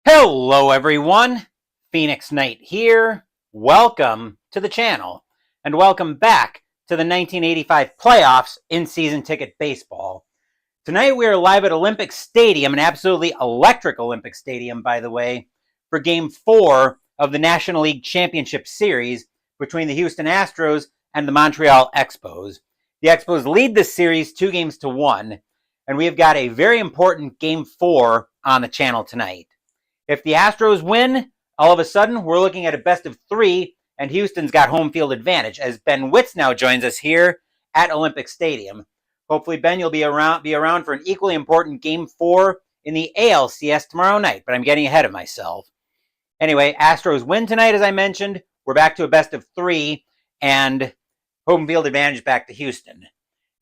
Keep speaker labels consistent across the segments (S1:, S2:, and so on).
S1: Hello everyone, Phoenix Knight here. Welcome to the channel and welcome back to the 1985 playoffs in season ticket baseball. Tonight we are live at Olympic Stadium, an absolutely electric Olympic Stadium by the way, for Game 4 of the National League Championship Series between the Houston Astros and the Montreal Expos. The Expos lead this series 2-1, and we have got a very important Game 4 on the channel tonight. If the Astros win, all of a sudden, we're looking at a best-of-3, and Houston's got home field advantage, as Ben Witz now joins us here at Olympic Stadium. Hopefully, Ben, you'll be around for an equally important Game 4 in the NLCS tomorrow night, but I'm getting ahead of myself. Anyway, Astros win tonight, as I mentioned. We're back to a best-of-3, and home field advantage back to Houston.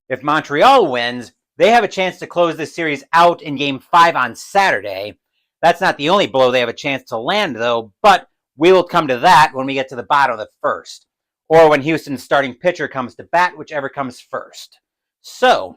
S1: If Montreal wins, they have a chance to close this series out in Game 5 on Saturday. That's not the only blow they have a chance to land, though, but we will come to that when we get to the bottom of the first, or when Houston's starting pitcher comes to bat, whichever comes first. So,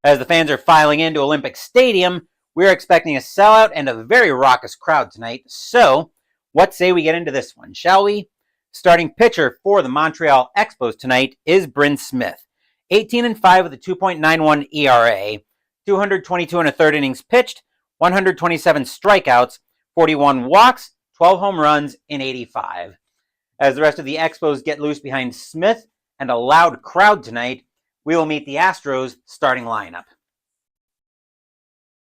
S1: as the fans are filing into Olympic Stadium, we're expecting a sellout and a very raucous crowd tonight. So, what say we get into this one, shall we? Starting pitcher for the Montreal Expos tonight is Bryn Smith. 18-5 with a 2.91 ERA, 222 1/3 innings pitched, 127 strikeouts, 41 walks, 12 home runs in 85. As the rest of the Expos get loose behind Smith and a loud crowd tonight, we will meet the Astros starting lineup.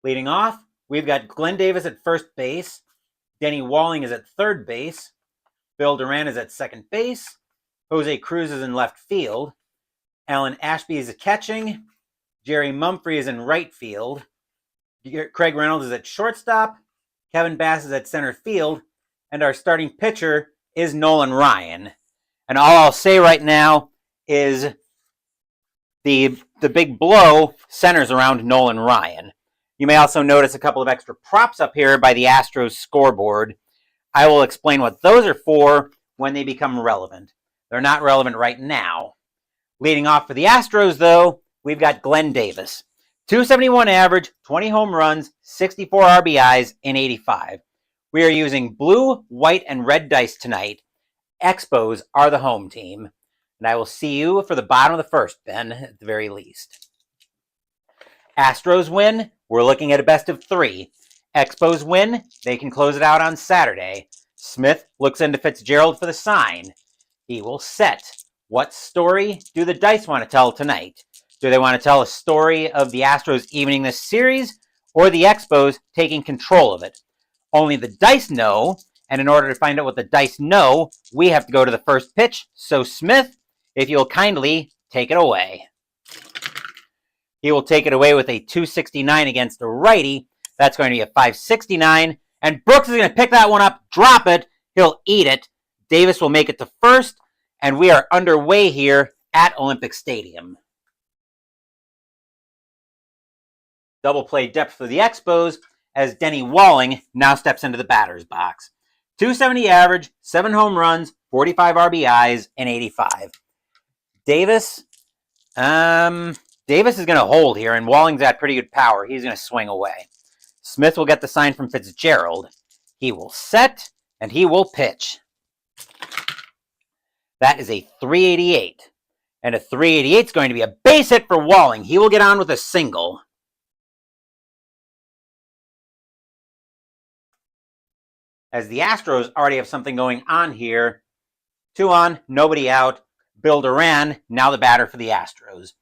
S1: Leading off, we've got Glenn Davis at first base, Denny Walling is at third base, Bill Duran is at second base, Jose Cruz is in left field, Alan Ashby is catching, Jerry Mumphrey is in right field, Craig Reynolds is at shortstop, Kevin Bass is at center field, and our starting pitcher is Nolan Ryan. And all I'll say right now is the big blow centers around Nolan Ryan. You may also notice a couple of extra props up here by the Astros scoreboard. I will explain what those are for when they become relevant. They're not relevant right now. Leading off for the Astros, though, we've got Glenn Davis. 271 average, 20 home runs, 64 RBIs in 85. We are using blue, white, and red dice tonight. Expos are the home team. And I will see you for the bottom of the first, Ben, at the very least. Astros win, we're looking at a best-of-3. Expos win, they can close it out on Saturday. Smith looks into Fitzgerald for the sign. He will set. What story do the dice want to tell tonight? Do they want to tell a story of the Astros evening this series, or the Expos taking control of it? Only the dice know, and in order to find out what the dice know, we have to go to the first pitch. So Smith, if you'll kindly take it away. He will take it away with a 269 against the righty. That's going to be a 569, and Brooks is going to pick that one up, drop it, he'll eat it. Davis will make it to first, and we are underway here at Olympic Stadium. Double play depth for the Expos as Denny Walling now steps into the batter's box. 270 average, 7 home runs, 45 RBIs, and 85. Davis is going to hold here, and Walling's got pretty good power. He's going to swing away. Smith will get the sign from Fitzgerald. He will set, and he will pitch. That is a 388. And a 388 is going to be a base hit for Walling. He will get on with a single. As the Astros already have something going on here. 2 on, nobody out. Bill Duran, now the batter for the Astros.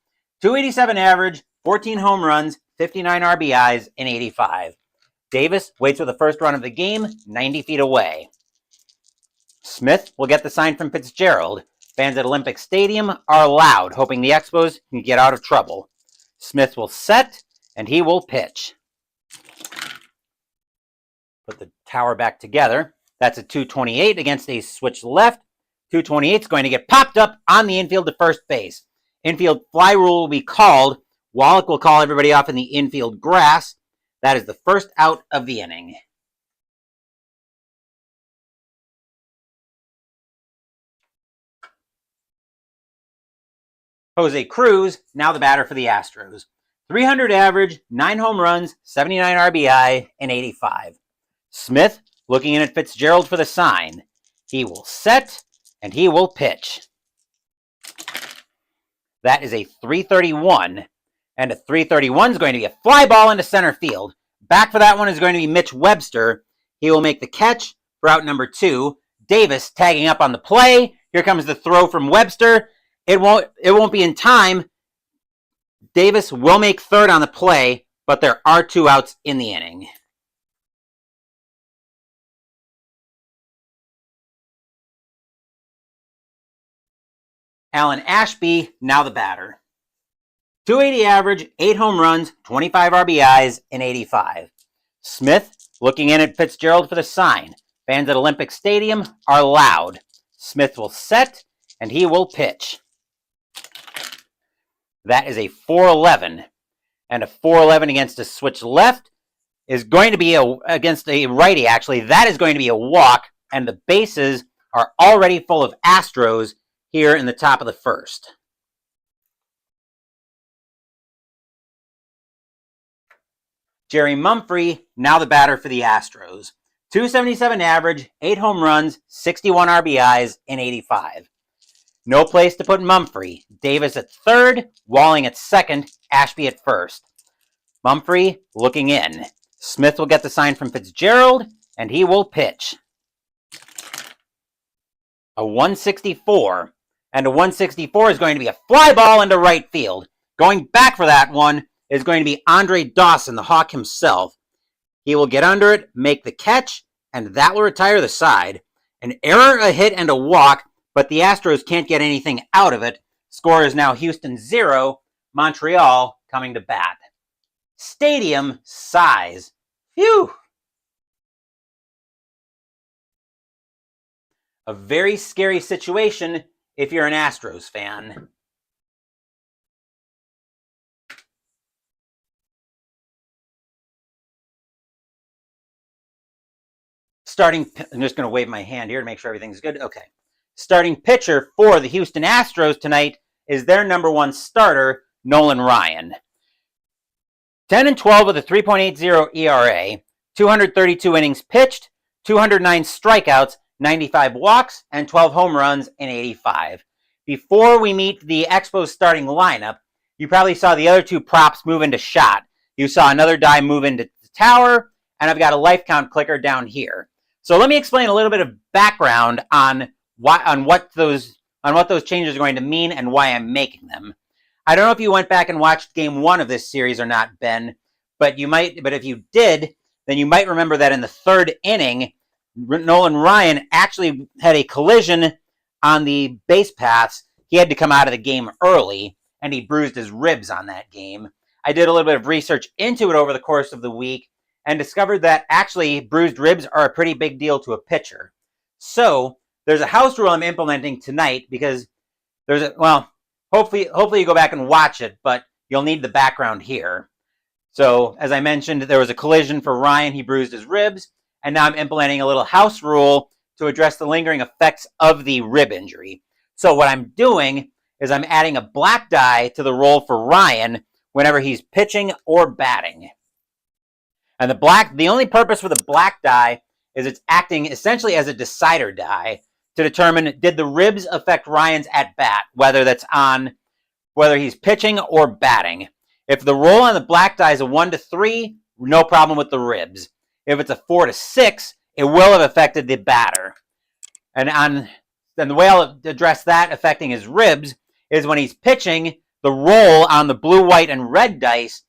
S1: 287 average, 14 home runs, 59 RBIs, and 85. Davis waits for the first run of the game, 90 feet away. Smith will get the sign from Fitzgerald. Fans at Olympic Stadium are loud, hoping the Expos can get out of trouble. Smith will set, and he will pitch. Put the tower back together. That's a 228 against a switch left. 228 is going to get popped up on the infield to first base. Infield fly rule will be called. Wallach will call everybody off in the infield grass. That is the first out of the inning. Jose Cruz, now the batter for the Astros. 300 average, 9 home runs, 79 RBI, and 85. Smith looking in at Fitzgerald for the sign. He will set, and he will pitch. That is a 331, and a 331 is going to be a fly ball into center field. Back for that one is going to be Mitch Webster. He will make the catch for out number 2. Davis tagging up on the play. Here comes the throw from Webster. It won't be in time. Davis will make third on the play, but there are 2 outs in the inning. Alan Ashby, now the batter. 280 average, 8 home runs, 25 RBIs in 85. Smith looking in at Fitzgerald for the sign. Fans at Olympic Stadium are loud. Smith will set, and he will pitch. That is a 411. And a 411 against a switch left is going to be against a righty, actually. That is going to be a walk, and the bases are already full of Astros here in the top of the first. Jerry Mumphrey, now the batter for the Astros. 277 average, 8 home runs, 61 RBIs in 85. No place to put Mumphrey. Davis at third, Walling at second, Ashby at first. Mumphrey looking in. Smith will get the sign from Fitzgerald, and he will pitch. A 164. And a 164 is going to be a fly ball into right field. Going back for that one is going to be Andre Dawson, the Hawk himself. He will get under it, make the catch, and that will retire the side. An error, a hit, and a walk, but the Astros can't get anything out of it. Score is now Houston 0, Montreal coming to bat. Stadium size. Phew! A very scary situation if you're an Astros fan. I'm just going to wave my hand here to make sure everything's good. Okay. Starting pitcher for the Houston Astros tonight is their number 1 starter, Nolan Ryan. 10-12 with a 3.80 ERA, 232 innings pitched, 209 strikeouts, 95 walks, and 12 home runs in 85. Before we meet the Expos starting lineup, you probably saw the other 2 props move into shot. You saw another die move into the tower, and I've got a life count clicker down here. So let me explain a little bit of background on what those changes are going to mean and why I'm making them. I don't know if you went back and watched game 1 of this series or not, Ben, but if you did, then you might remember that in the 3rd inning, Nolan Ryan actually had a collision on the base paths. He had to come out of the game early, and he bruised his ribs on that game. I did a little bit of research into it over the course of the week and discovered that actually bruised ribs are a pretty big deal to a pitcher. So there's a house rule I'm implementing tonight because hopefully you go back and watch it, but you'll need the background here. So as I mentioned, there was a collision for Ryan. He bruised his ribs, and now I'm implementing a little house rule to address the lingering effects of the rib injury. So what I'm doing is I'm adding a black die to the roll for Ryan whenever he's pitching or batting. And the only purpose for the black die is it's acting essentially as a decider die to determine, did the ribs affect Ryan's at-bat, whether he's pitching or batting. If the roll on the black die is a 1-3, no problem with the ribs. If it's a 4-6, it will have affected the batter. And the way I'll address that affecting his ribs is when he's pitching, the roll on the blue, white, and red dice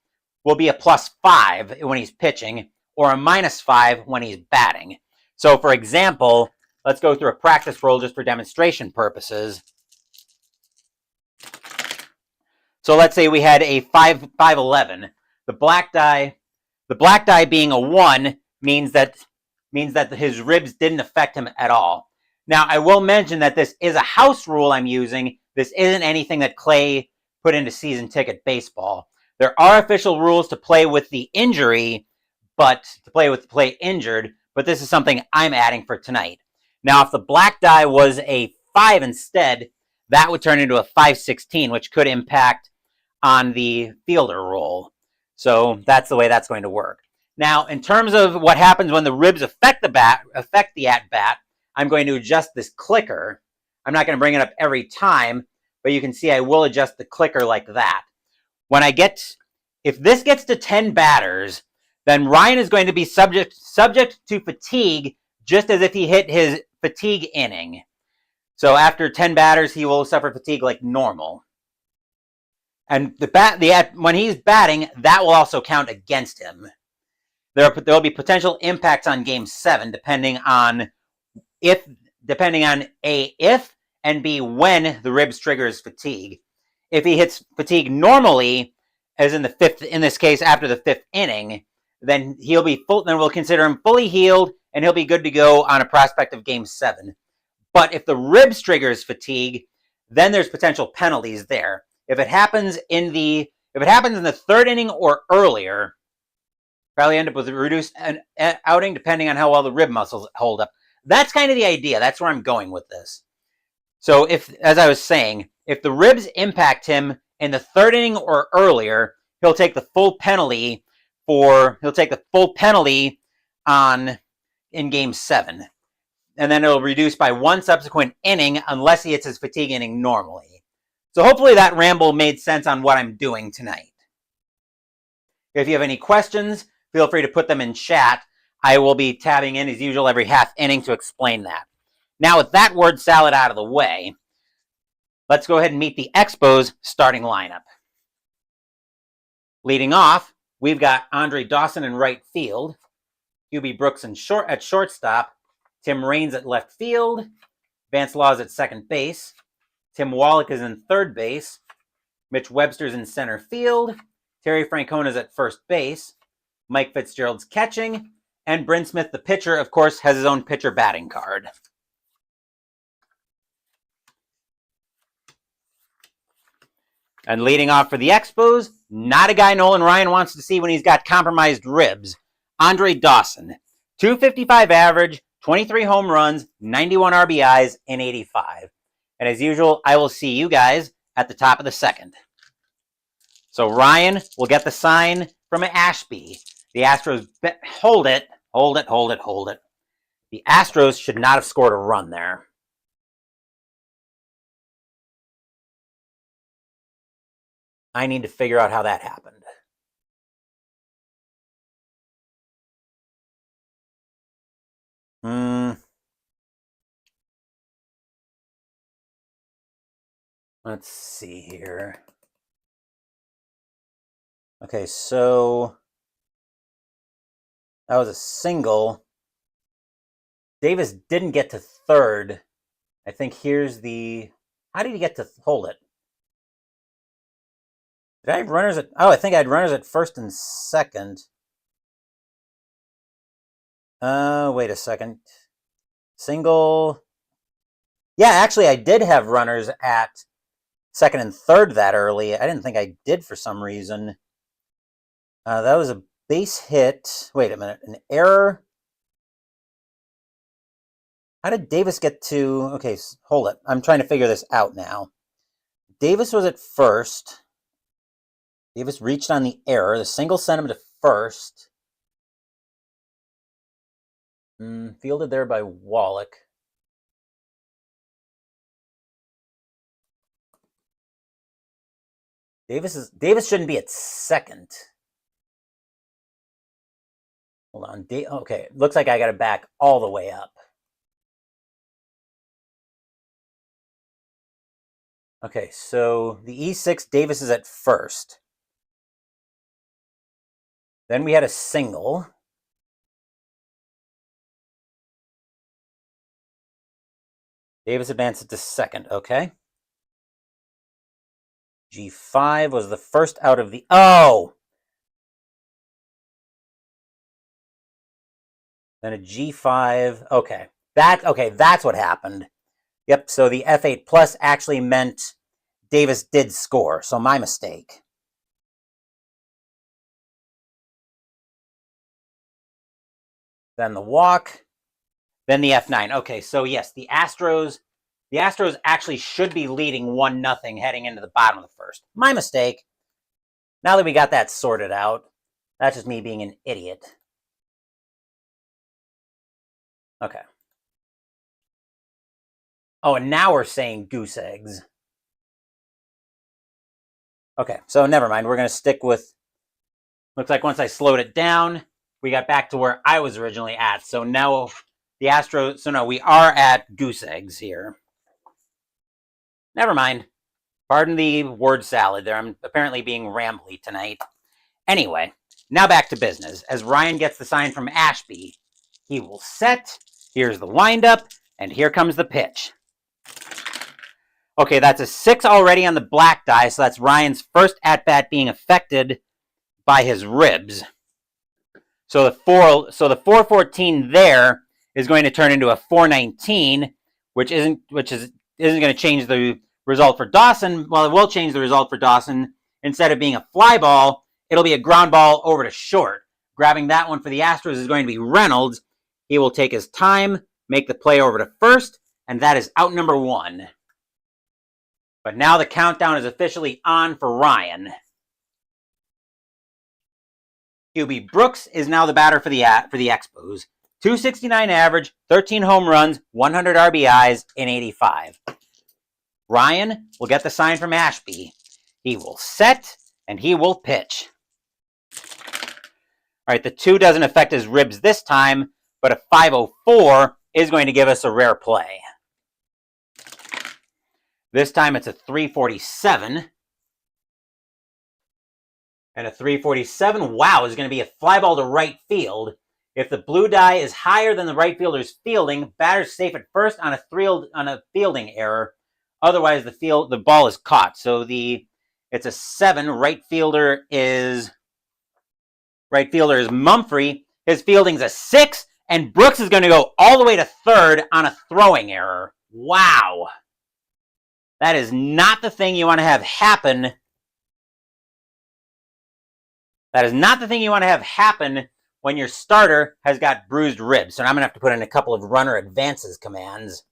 S1: will be a +5 when he's pitching or a -5 when he's batting. So for example, let's go through a practice roll just for demonstration purposes. So let's say we had a 5-11. The black die being a 1 means that his ribs didn't affect him at all. Now, I will mention that this is a house rule I'm using. This isn't anything that Clay put into season ticket baseball. There are official rules to play with the injury, but to play with the play injured, but this is something I'm adding for tonight. Now, if the black die was a 5 instead, that would turn into a 5-16, which could impact on the fielder roll. So that's the way that's going to work. Now, in terms of what happens when the ribs affect the at-bat, I'm going to adjust this clicker. I'm not going to bring it up every time, but you can see I will adjust the clicker like that. If this gets to 10 batters, then Ryan is going to be subject to fatigue, just as if he hit his fatigue inning. So after 10 batters, he will suffer fatigue like normal. And when he's batting, that will also count against him. There will be potential impacts on Game 7, depending on A, if, and B, when the ribs triggers fatigue. If he hits fatigue normally, as in this case after the 5th inning, then we'll consider him fully healed, and he'll be good to go on a prospect of Game 7. But if the ribs triggers fatigue, then there's potential penalties there. If it happens in the 3rd inning or earlier, probably end up with a reduced outing, depending on how well the rib muscles hold up. That's kind of the idea. That's where I'm going with this. So as I was saying, if the ribs impact him in the 3rd inning or earlier, he'll take the full penalty in Game 7. And then it'll reduce by 1 subsequent inning unless he hits his fatigue inning normally. So hopefully that ramble made sense on what I'm doing tonight. If you have any questions, feel free to put them in chat. I will be tabbing in as usual every half inning to explain that. Now, with that word salad out of the way, let's go ahead and meet the Expos starting lineup. Leading off, we've got Andre Dawson in right field, Hubie Brooks at shortstop, Tim Raines at left field, Vance Laws at second base, Tim Wallach is in third base, Mitch Webster's in center field, Terry Francona's at first base, Mike Fitzgerald's catching, and Bryn Smith, the pitcher, of course, has his own pitcher batting card. And leading off for the Expos, not a guy Nolan Ryan wants to see when he's got compromised ribs, Andre Dawson. 255 average, 23 home runs, 91 RBIs, and 85. And as usual, I will see you guys at the top of the second. So Ryan will get the sign from Ashby. The Astros, hold it. The Astros should not have scored a run there. I need to figure out how that happened. Let's see here. Okay, so that was a single. Davis didn't get to third. I think here's the... How did he get to hold it? Did I have runners at... Oh, I think I had runners at first and second. Wait a second. Single... Yeah, actually, I did have runners at second and third that early. I didn't think I did for some reason. That was a base hit. Wait a minute. An error. How did Davis get to... Okay, hold it. I'm trying to figure this out now. Davis was at first. Davis reached on the error. The single sent him to first. Fielded there by Wallach. Davis shouldn't be at second. Hold on. Okay, looks like I got to back all the way up. Okay, so the E6, Davis is at first. Then we had a single. Davis advances to second, okay. G5 was the first out of the... Oh! Then a G5. Okay. That's what happened. Yep, so the F8 plus actually meant Davis did score, so my mistake. Then the walk. Then the F9. Okay, so yes, the Astros actually should be leading 1-0 heading into the bottom of the first. My mistake. Now that we got that sorted out, that's just me being an idiot. Okay. Oh, and now we're saying goose eggs. Okay, so never mind. We're going to stick with... Looks like once I slowed it down, we got back to where I was originally at. So now the Astros... So no, we are at goose eggs here. Never mind. Pardon the word salad there. I'm apparently being rambly tonight. Anyway, now back to business. As Ryan gets the sign from Ashby, he will set. Here's the windup, and here comes the pitch. Okay, that's a 6 already on the black die, so that's Ryan's first at-bat being affected by his ribs. So the 414 there is going to turn into a 419, which isn't going to change the result for Dawson. Well, it will change the result for Dawson. Instead of being a fly ball, it'll be a ground ball over to short. Grabbing that one for the Astros is going to be Reynolds. He will take his time, make the play over to first, and that is out number 1. But now the countdown is officially on for Ryan. QB Brooks is now the batter for the Expos. 269 average, 13 home runs, 100 RBIs in 85. Ryan will get the sign from Ashby. He will set, and he will pitch. All right, the 2 doesn't affect his ribs this time, but a 504 is going to give us a rare play. This time it's a 347. And a 347, wow, is going to be a fly ball to right field. If the blue die is higher than the right fielder's fielding, batter's safe at first on a fielding error. Otherwise, the ball is caught. So it's a 7. Right fielder is Mumphrey. His fielding's a 6, and Brooks is going to go all the way to third on a throwing error. Wow. That is not the thing you want to have happen. That is not the thing you want to have happen when your starter has got bruised ribs. So I'm going to have to put in a couple of runner advances commands.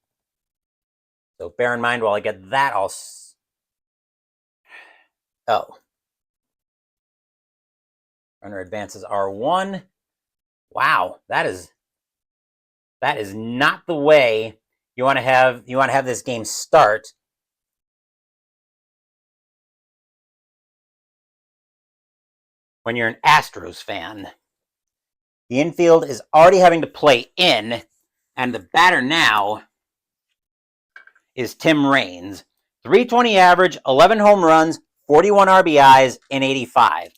S1: So bear in mind while I get that all... Oh. Runner advances R1. Wow, that is not the way you want to have this game start. When you're an Astros fan. The infield is already having to play in, and the batter now is Tim Raines. 320 average, 11 home runs, 41 RBIs in 85.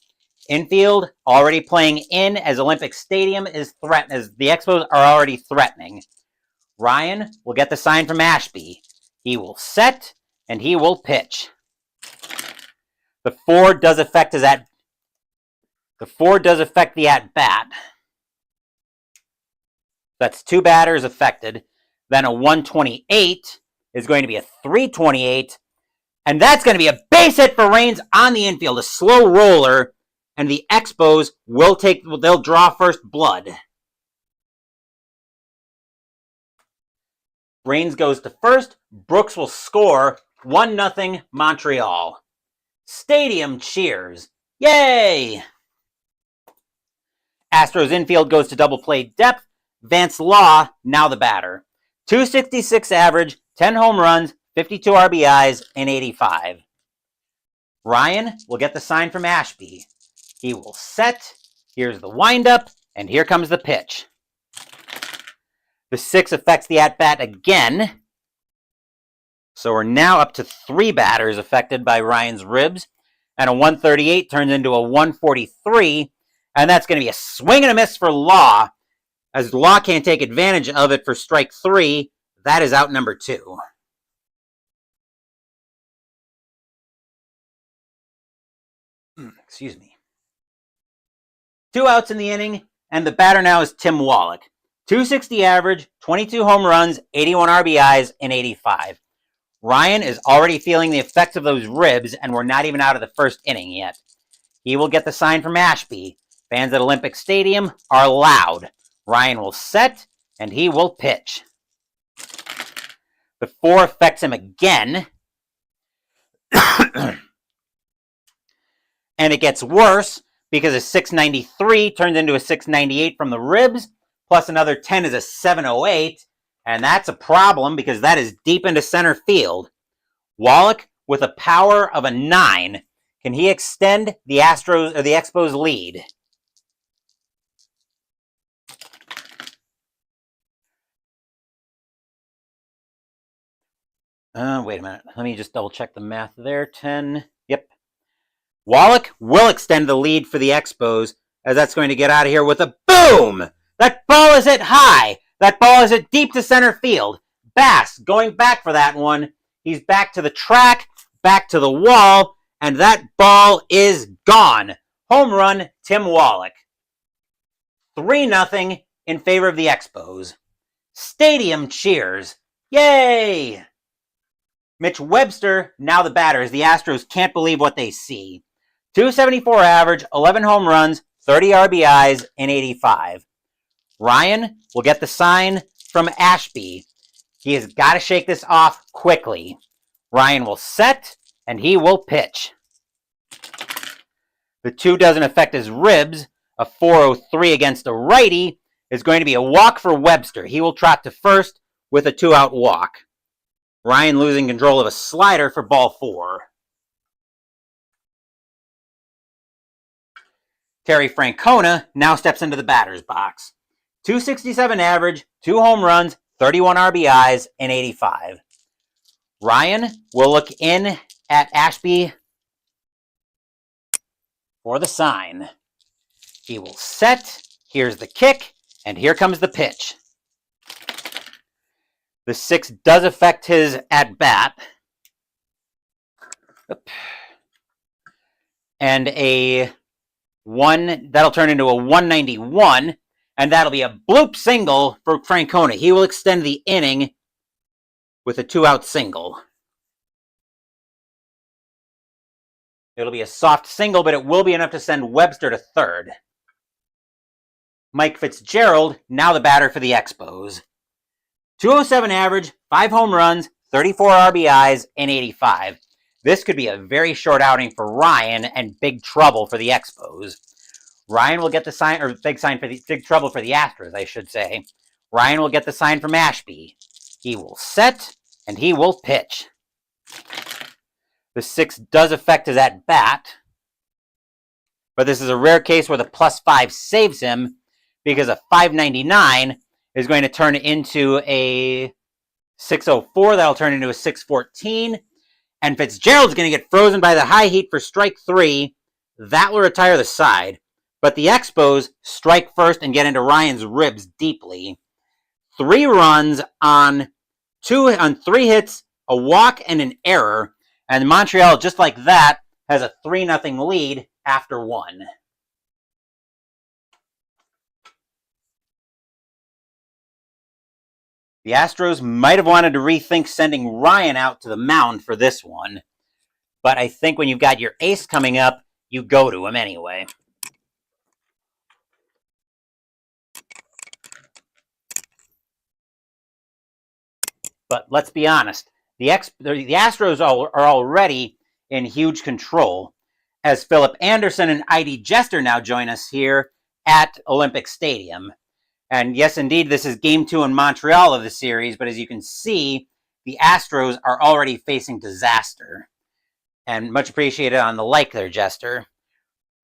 S1: Infield already playing in as Olympic Stadium is threatened, as the Expos are already threatening. Ryan will get the sign from Ashby. He will set, and he will pitch. The 4 does affect the at-bat. That's 2 batters affected. Then a 128 is going to be a 328. And that's going to be a base hit for Raines on the infield. A slow roller. And the Expos they'll draw first blood. Raines goes to first. Brooks will score 1-0 Montreal. Stadium cheers. Yay! Astros infield goes to double play depth. Vance Law, now the batter. 266 average, 10 home runs, 52 RBIs in 85. Ryan will get the sign from Ashby. He will set. Here's the windup, and here comes the pitch. The 6 affects the at-bat again. So we're now up to 3 batters affected by Ryan's ribs. And a 138 turns into a 143. And that's going to be a swing and a miss for Law. As Law can't take advantage of it for strike 3, that is out number 2. Excuse me. 2 outs in the inning, and the batter now is Tim Wallach. 260 average, 22 home runs, 81 RBIs in 85. Ryan is already feeling the effects of those ribs, and we're not even out of the first inning yet. He will get the sign from Ashby. Fans at Olympic Stadium are loud. Ryan will set, and he will pitch. The 4 affects him again. And it gets worse because a 693 turns into a 698 from the ribs. plus another 10 is a 708, and that's a problem because that is deep into center field. Wallach, with a power of a 9, can he extend the Astros or the Expos lead? Wait a minute. Let me just double check the math there. 10. Yep. Wallach will extend the lead for the Expos, as that's going to get out of here with a boom! That ball is hit high. That ball is hit deep to center field. Bass going back for that one. He's back to the track, back to the wall, and that ball is gone. Home run, Tim Wallach. 3-0 in favor of the Expos. Stadium cheers. Yay! Mitch Webster, now the batter, as the Astros can't believe what they see. 274 average, 11 home runs, 30 RBIs, and 85. Ryan will get the sign from Ashby. He has got to shake this off quickly. Ryan will set, and he will pitch. The 2 doesn't affect his ribs. A 403 against a righty is going to be a walk for Webster. He will trot to first with a 2-out walk. Ryan losing control of a slider for ball 4. Terry Francona now steps into the batter's box. 267 average, 2 home runs, 31 RBIs, and 85. Ryan will look in at Ashby for the sign. He will set. Here's the kick, and here comes the pitch. The 6 does affect his at-bat. And a 1, that'll turn into a 191, and that'll be a bloop single for Francona. He will extend the inning with a 2-out single. It'll be a soft single, but it will be enough to send Webster to third. Mike Fitzgerald, now the batter for the Expos. 207 average, 5 home runs, 34 RBIs, and 85. This could be a very short outing for Ryan and big trouble for the Expos. Ryan will get the sign, or big trouble for the Astros, I should say. Ryan will get the sign from Ashby. He will set, and he will pitch. The 6 does affect his at-bat, but this is a rare case where the +5 saves him, because a 599 is going to turn into a 604. That'll turn into a 614. And Fitzgerald's going to get frozen by the high heat for strike 3. That will retire the side. But the Expos strike first and get into Ryan's ribs deeply. 3 runs on 3 hits, a walk, and an error. And Montreal, just like that, has a 3-0 lead after 1. The Astros might have wanted to rethink sending Ryan out to the mound for this one. But I think when you've got your ace coming up, you go to him anyway. But let's be honest. The Astros are already in huge control, as Philip Anderson and I.D. Jester now join us here at Olympic Stadium. And yes, indeed, this is Game 2 in Montreal of the series, but as you can see, the Astros are already facing disaster. And much appreciated on the like there, Jester.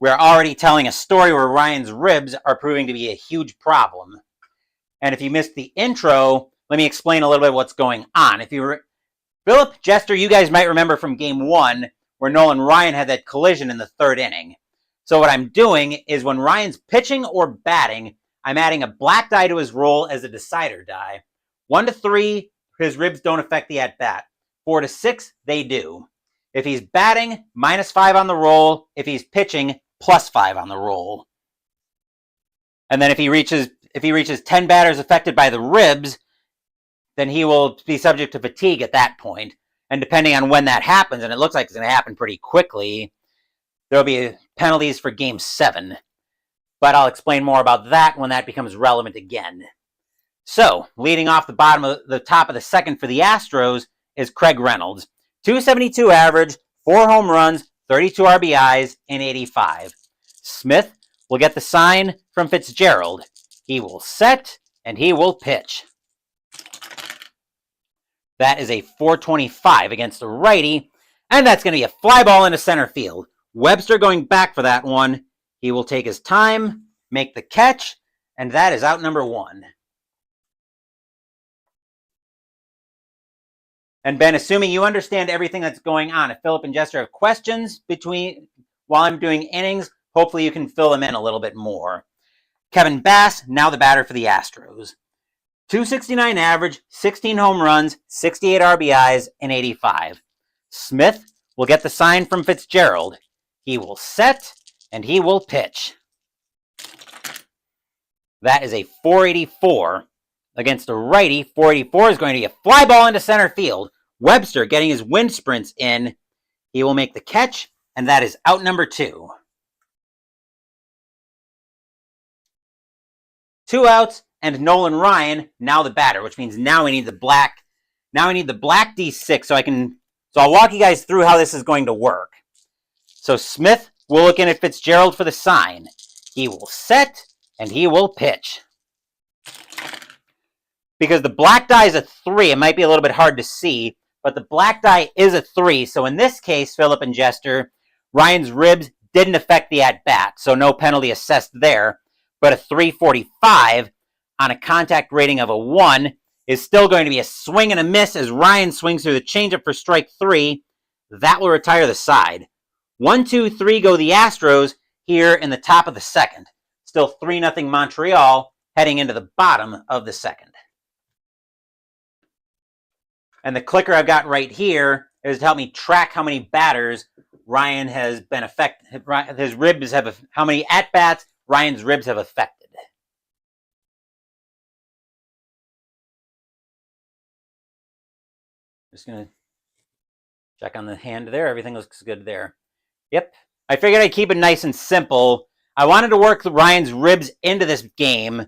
S1: We're already telling a story where Ryan's ribs are proving to be a huge problem. And if you missed the intro, let me explain a little bit what's going on. Philip, Jester, you guys might remember from Game 1, where Nolan Ryan had that collision in the 3rd inning. So what I'm doing is when Ryan's pitching or batting, I'm adding a black die to his roll as a decider die. 1 to 3, his ribs don't affect the at-bat. 4 to 6, they do. If he's batting, -5 on the roll. If he's pitching, +5 on the roll. And then if he reaches 10 batters affected by the ribs, then he will be subject to fatigue at that point. And depending on when that happens, and it looks like it's going to happen pretty quickly, there'll be penalties for Game 7. But I'll explain more about that when that becomes relevant again. So, leading off the top of the 2nd for the Astros is Craig Reynolds. 272 average, 4 home runs, 32 RBIs, and 85. Smith will get the sign from Fitzgerald. He will set, and he will pitch. That is a 425 against the righty, and that's going to be a fly ball into center field. Webster going back for that one. He will take his time, make the catch, and that is out number 1. And Ben, assuming you understand everything that's going on, if Philip and Jester have questions while I'm doing innings, hopefully you can fill them in a little bit more. Kevin Bass, now the batter for the Astros. 269 average, 16 home runs, 68 RBIs, and 85. Smith will get the sign from Fitzgerald. He will set, and he will pitch. That is a 484 against a righty. 484 is going to be a fly ball into center field. Webster getting his wind sprints in. He will make the catch, and that is out number 2. 2 outs, and Nolan Ryan, now the batter, which means now we need the black. Now we need the black D6 so I'll walk you guys through how this is going to work. So Smith will look in at Fitzgerald for the sign. He will set, and he will pitch. Because the black die is a 3, it might be a little bit hard to see, but the black die is a 3. So in this case, Philip and Jester, Ryan's ribs didn't affect the at-bat, so no penalty assessed there. But a 345 on a contact rating of a 1 is still going to be a swing and a miss as Ryan swings through the changeup for strike 3. That will retire the side. 1, 2, 3 go the Astros here in the top of the second. Still 3-0 Montreal heading into the bottom of the second. And the clicker I've got right here is to help me track how many batters Ryan has been affected. His ribs have, how many at-bats Ryan's ribs have affected. Just going to check on the hand there. Everything looks good there. Yep. I figured I'd keep it nice and simple. I wanted to work Ryan's ribs into this game,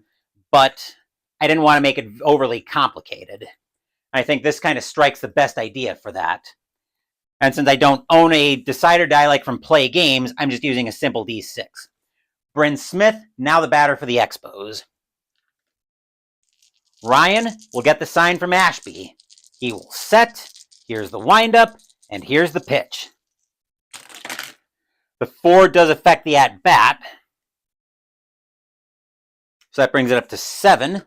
S1: but I didn't want to make it overly complicated. I think this kind of strikes the best idea for that. And since I don't own a decider die like from Play Games, I'm just using a simple D6. Bryn Smith, now the batter for the Expos. Ryan will get the sign from Ashby. He will set, here's the windup, and here's the pitch. The 4 does affect the at-bat. So that brings it up to 7,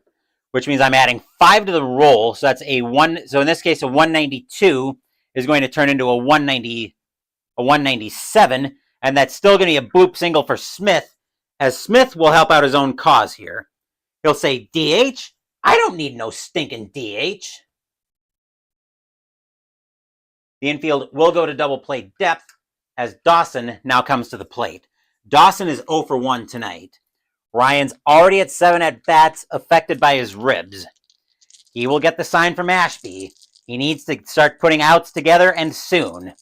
S1: which means I'm adding 5 to the roll. So that's a 1. So in this case, a 192 is going to turn into a 197, and that's still going to be a bloop single for Smith, as Smith will help out his own cause here. He'll say, DH? I don't need no stinking DH. The infield will go to double play depth as Dawson now comes to the plate. Dawson is 0 for 1 tonight. Ryan's already at 7 at-bats affected by his ribs. He will get the sign from Ashby. He needs to start putting outs together, and soon.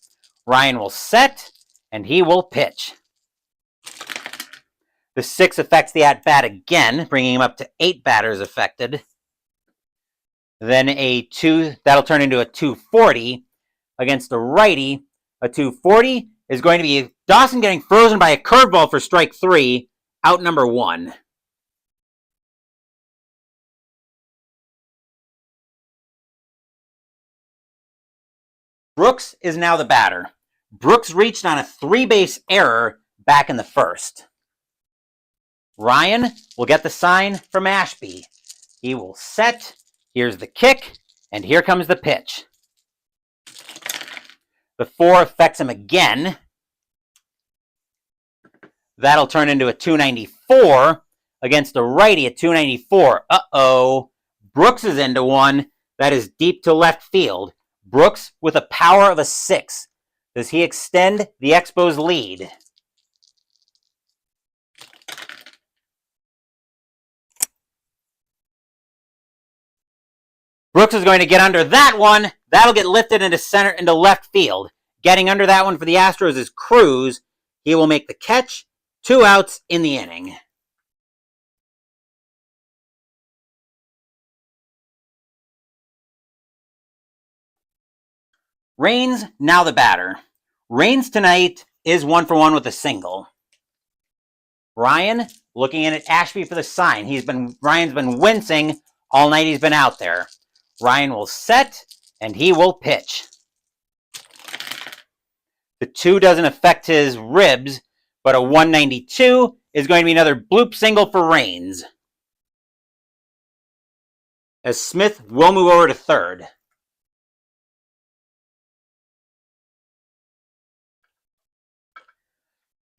S1: Ryan will set, and he will pitch. The 6 affects the at-bat again, bringing him up to 8 batters affected. Then a 2, that'll turn into a 240 against the righty. A 240 is going to be Dawson getting frozen by a curveball for strike 3, out number 1. Brooks is now the batter. Brooks reached on a 3-base error back in the first. Ryan will get the sign from Ashby. He will set, here's the kick, and here comes the pitch. The 4 affects him again. That'll turn into a 294 against the righty at 294. Uh-oh. Brooks is into one. That is deep to left field. Brooks with a power of a 6. Does he extend the Expos' lead? Brooks is going to get under that one. That'll get lifted into left field. Getting under that one for the Astros is Cruz. He will make the catch. 2 outs in the inning. Raines, now the batter. Raines tonight is 1 for 1 with a single. Ryan looking in at Ashby for the sign. Ryan's been wincing all night he's been out there. Ryan will set, and he will pitch. The 2 doesn't affect his ribs, but a 192 is going to be another bloop single for Raines, as Smith will move over to third.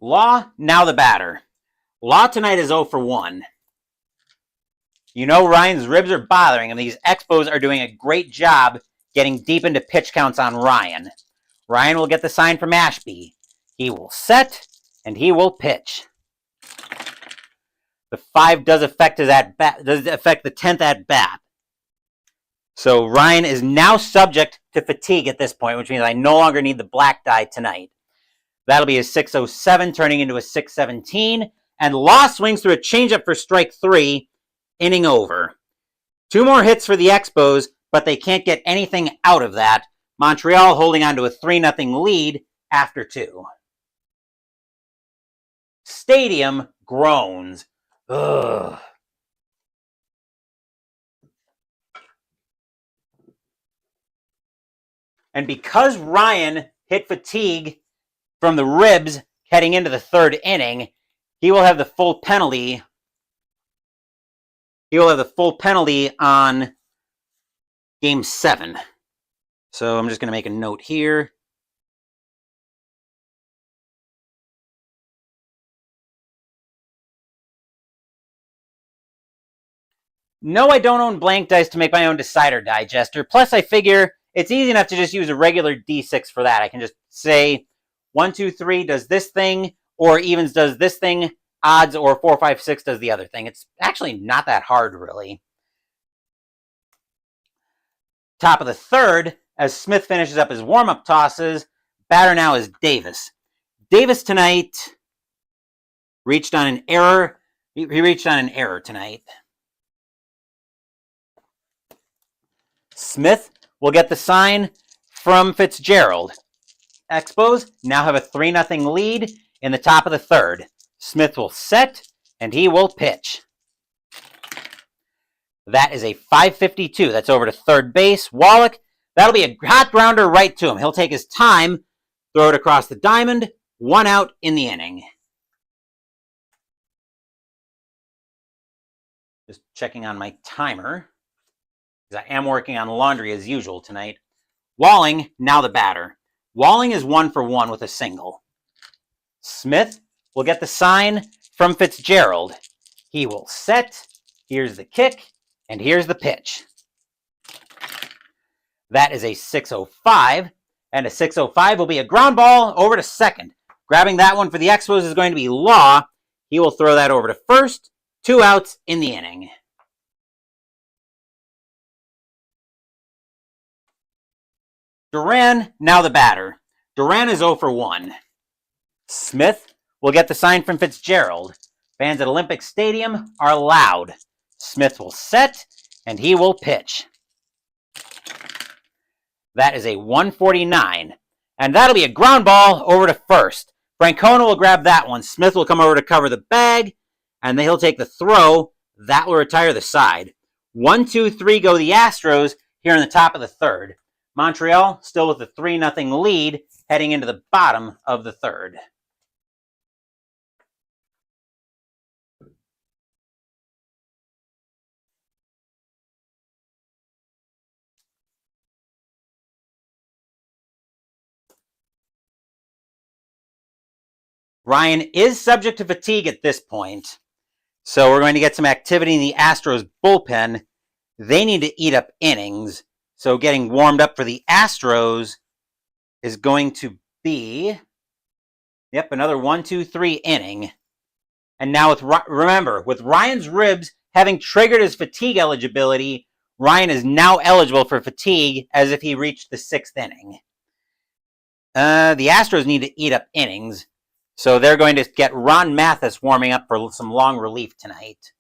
S1: Law, now the batter. Law tonight is 0 for 1. You know Ryan's ribs are bothering him. These Expos are doing a great job getting deep into pitch counts on Ryan. Ryan will get the sign from Ashby. He will set, and he will pitch. The 5 does affect his at-bat, does affect the 10th at-bat. So Ryan is now subject to fatigue at this point, which means I no longer need the black die tonight. That'll be a 607 turning into a 617. And Law swings through a changeup for strike 3, inning over. 2 more hits for the Expos, but they can't get anything out of that. Montreal holding on to a 3-0 lead after 2. Stadium groans. Ugh. And because Ryan hit fatigue from the ribs heading into the 3rd inning, he will have the full penalty. He will have the full penalty on Game 7. So I'm just going to make a note here. No, I don't own blank dice to make my own decider digester. Plus, I figure it's easy enough to just use a regular D6 for that. I can just say 1, 2, 3 does this thing, or evens does this thing, odds, or 4, 5, 6 does the other thing. It's actually not that hard, really. Top of the 3rd, as Smith finishes up his warm-up tosses, batter now is Davis. Davis tonight reached on an error. He reached on an error tonight. Smith will get the sign from Fitzgerald. Expos now have a 3-0 lead in the top of the 3rd. Smith will set, and he will pitch. That is a 552. That's over to third base. Wallach, that'll be a hot grounder right to him. He'll take his time, throw it across the diamond, 1 out in the inning. Just checking on my timer, because I am working on laundry as usual tonight. Walling, now the batter. Walling is 1 for 1 with a single. Smith will get the sign from Fitzgerald. He will set. Here's the kick, and here's the pitch. That is a 605, and a 605 will be a ground ball over to second. Grabbing that one for the Expos is going to be Law. He will throw that over to first. 2 outs in the inning. Duran, now the batter. Duran is 0 for 1. Smith will get the sign from Fitzgerald. Fans at Olympic Stadium are loud. Smith will set, and he will pitch. That is a 149, and that'll be a ground ball over to first. Francona will grab that one. Smith will come over to cover the bag, and then he'll take the throw. That will retire the side. 1, 2, 3 go the Astros here in the top of the 3rd. Montreal still with a 3-0 lead heading into the bottom of the 3rd. Ryan is subject to fatigue at this point, so we're going to get some activity in the Astros bullpen. They need to eat up innings, so getting warmed up for the Astros is going to be, another 1, 2, 3 inning. And now remember, with Ryan's ribs having triggered his fatigue eligibility, Ryan is now eligible for fatigue as if he reached the 6th inning. The Astros need to eat up innings, so they're going to get Ron Mathis warming up for some long relief tonight.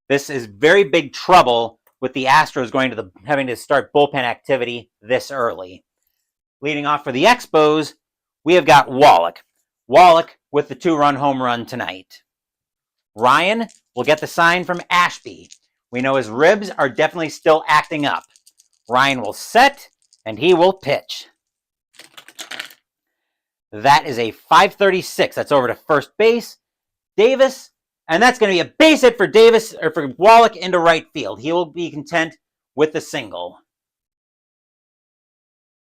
S1: This is very big trouble with the Astros having to start bullpen activity this early. Leading off for the Expos, we have got Wallach. Wallach with the 2-run home run tonight. Ryan will get the sign from Ashby. We know his ribs are definitely still acting up. Ryan will set, and he will pitch. That is a 536. That's over to first base. Davis, and that's going to be a base hit for Davis, or for Wallach into right field. He will be content with the single.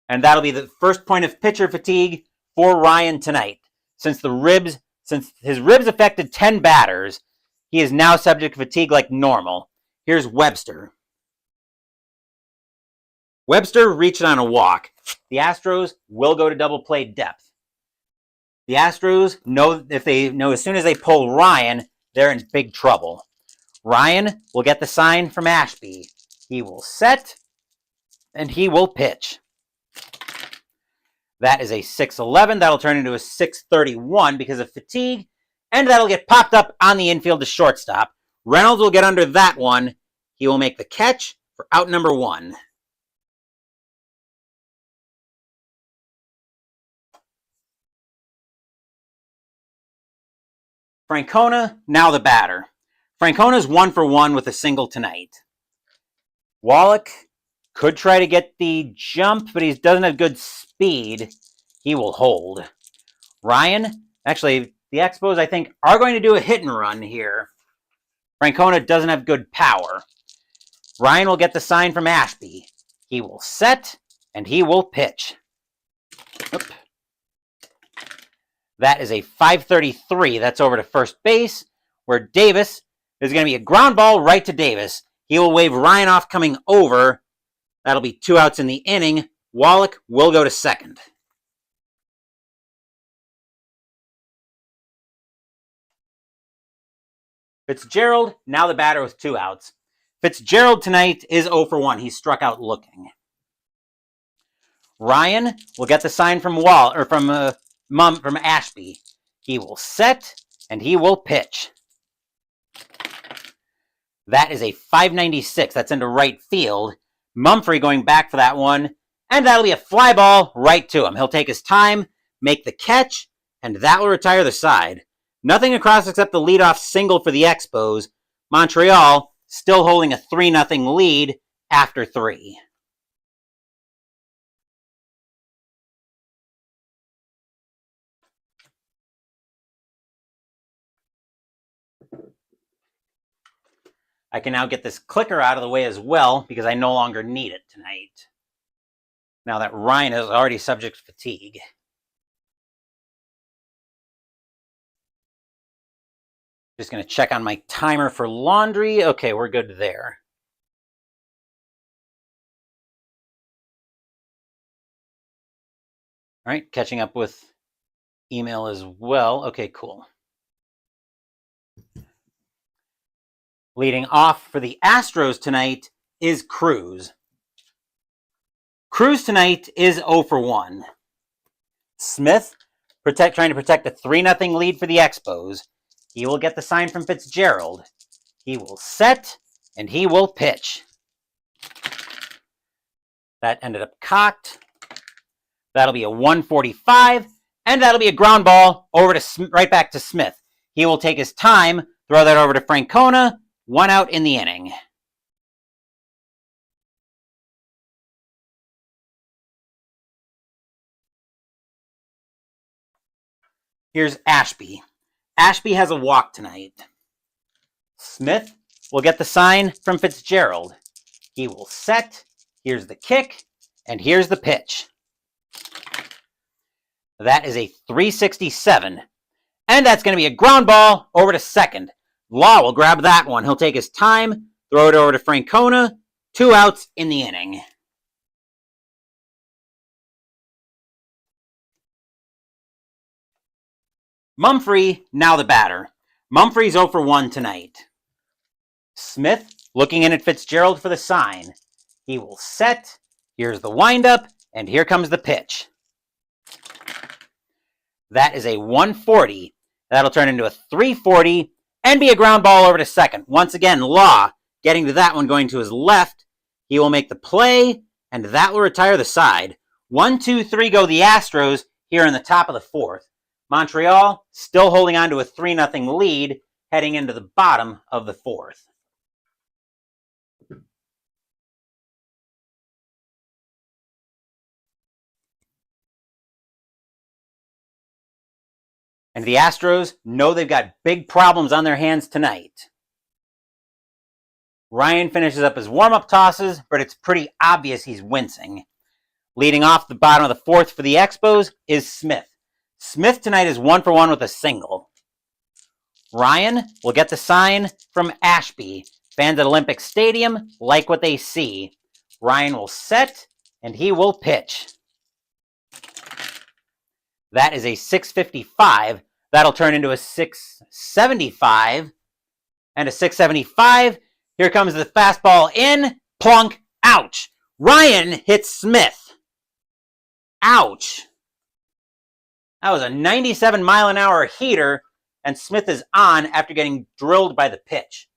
S1: And that'll be the first point of pitcher fatigue for Ryan tonight. Since his ribs affected 10 batters, he is now subject to fatigue like normal. Here's Webster. Webster reached on a walk. The Astros will go to double play depth. The Astros know as soon as they pull Ryan, they're in big trouble. Ryan will get the sign from Ashby. He will set, and he will pitch. That is a 6-11. That'll turn into a 6-31 because of fatigue, and that'll get popped up on the infield to shortstop. Reynolds will get under that one. He will make the catch for out number 1. Francona, now the batter. Francona's 1 for 1 with a single tonight. Wallach could try to get the jump, but he doesn't have good speed. He will hold. Ryan, actually, the Expos, I think, are going to do a hit and run here. Francona doesn't have good power. Ryan will get the sign from Ashby. He will set, and he will pitch. Oop. That is a 533. That's over to first base, where Davis is going to be a ground ball right to Davis. He will wave Ryan off coming over. That'll be 2 outs in the inning. Wallach will go to second. Fitzgerald, now the batter with 2 outs. Fitzgerald tonight is 0 for 1. He struck out looking. Ryan will get the sign from from Ashby. He will set, and he will pitch. That is a 596. That's into right field. Mumphrey going back for that one, and that'll be a fly ball right to him. He'll take his time, make the catch, and that will retire the side. Nothing across except the leadoff single for the Expos. Montreal still holding a 3-0 lead after 3. I can now get this clicker out of the way as well because I no longer need it tonight. Now that Ryan is already subject to fatigue. Just going to check on my timer for laundry. Okay, we're good there. All right, catching up with email as well. Okay, cool. Leading off for the Astros tonight is Cruz. Cruz tonight is 0 for 1. Smith, trying to protect a 3-0 lead for the Expos. He will get the sign from Fitzgerald. He will set, and he will pitch. That ended up cocked. That'll be a 145, and that'll be a ground ball over to right back to Smith. He will take his time, throw that over to Francona. 1 out in the inning. Here's Ashby. Ashby has a walk tonight. Smith will get the sign from Fitzgerald. He will set. Here's the kick, and here's the pitch. That is a 367. And that's going to be a ground ball over to second. Law will grab that one. He'll take his time, throw it over to Francona. 2 outs in the inning. Mumphrey, now the batter. Mumphrey's 0 for 1 tonight. Smith looking in at Fitzgerald for the sign. He will set. Here's the windup, and here comes the pitch. That is a 140. That'll turn into a 340 and be a ground ball over to second. Once again, Law getting to that one, going to his left. He will make the play, and that will retire the side. 1-2-3 go the Astros here in the top of the 4th. Montreal still holding on to a 3-0 lead heading into the bottom of the fourth. And the Astros know they've got big problems on their hands tonight. Ryan finishes up his warm-up tosses, but it's pretty obvious he's wincing. Leading off the bottom of the fourth for the Expos is Smith. Smith tonight is 1 for 1 with a single. Ryan will get the sign from Ashby. Fans at Olympic Stadium like what they see. Ryan will set, and he will pitch. That is a 655. That'll turn into a 675. And a 675. Here comes the fastball in. Plunk. Ouch. Ryan hits Smith. Ouch. That was a 97-mile-an-hour heater, and Smith is on after getting drilled by the pitch.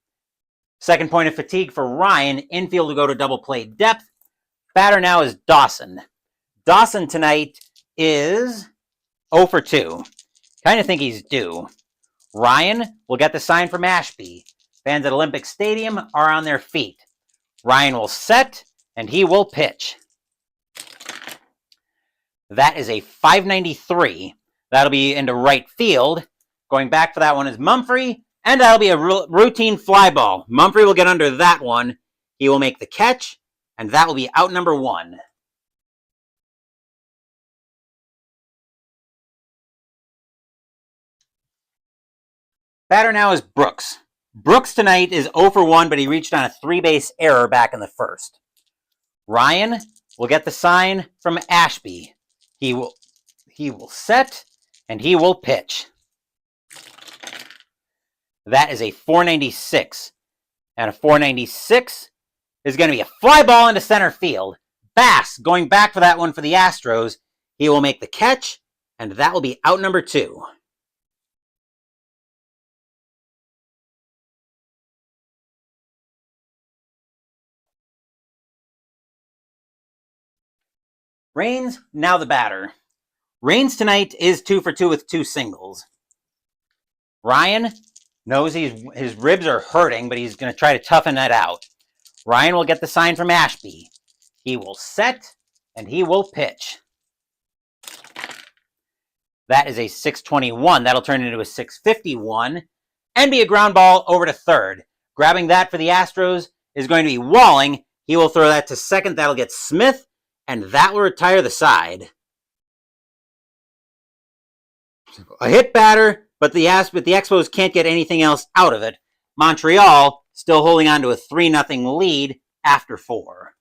S1: Second point of fatigue for Ryan. Infield to go to double play depth. Batter now is Dawson. Dawson tonight is 0 for 2. Kind of think he's due. Ryan will get the sign from Ashby. Fans at Olympic Stadium are on their feet. Ryan will set, and he will pitch. That is a 593. That'll be into right field. Going back for that one is Mumphrey, and that'll be a routine fly ball. Mumphrey will get under that one. He will make the catch, and that will be out number 1. Batter now is Brooks. Brooks tonight is 0 for 1, but he reached on a 3-base error back in the first. Ryan will get the sign from Ashby. He will set, and he will pitch. That is a 496. And a 496 is going to be a fly ball into center field. Bass going back for that one for the Astros. He will make the catch, and that will be out number 2. Raines, now the batter. Raines tonight is 2 for 2 with 2 singles. Ryan knows his ribs are hurting, but he's going to try to toughen that out. Ryan will get the sign from Ashby. He will set, and he will pitch. That is a 621. That'll turn into a 651 and be a ground ball over to third. Grabbing that for the Astros is going to be Walling. He will throw that to second. That'll get Smith, and that will retire the side. A hit batter, but the Expos can't get anything else out of it. Montreal still holding on to a 3-0 lead after 4.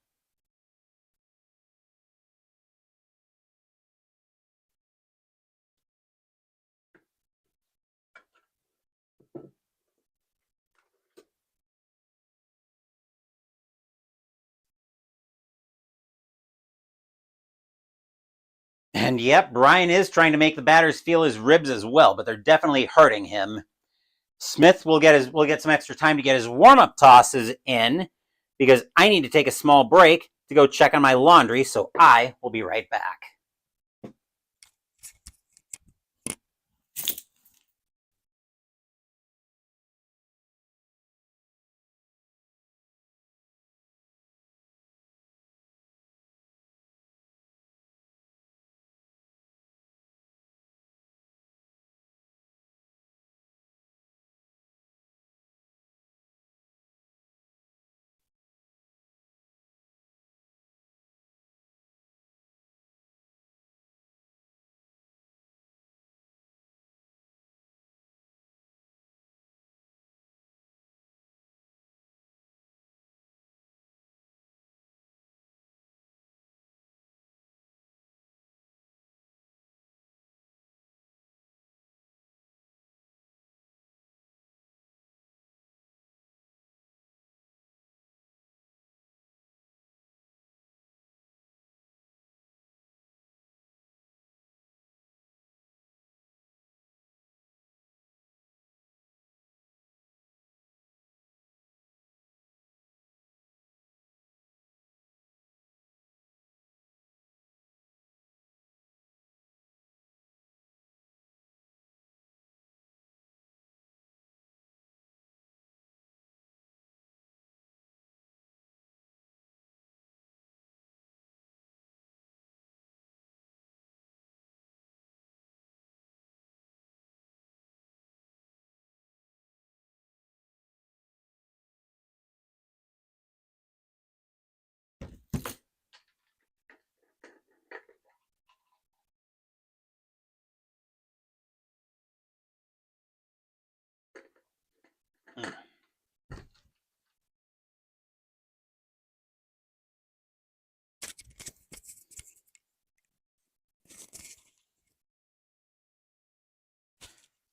S1: And yep, Brian is trying to make the batters feel his ribs as well, but they're definitely hurting him. Smith will get some extra time to get his warm-up tosses in, because I need to take a small break to go check on my laundry, so I will be right back.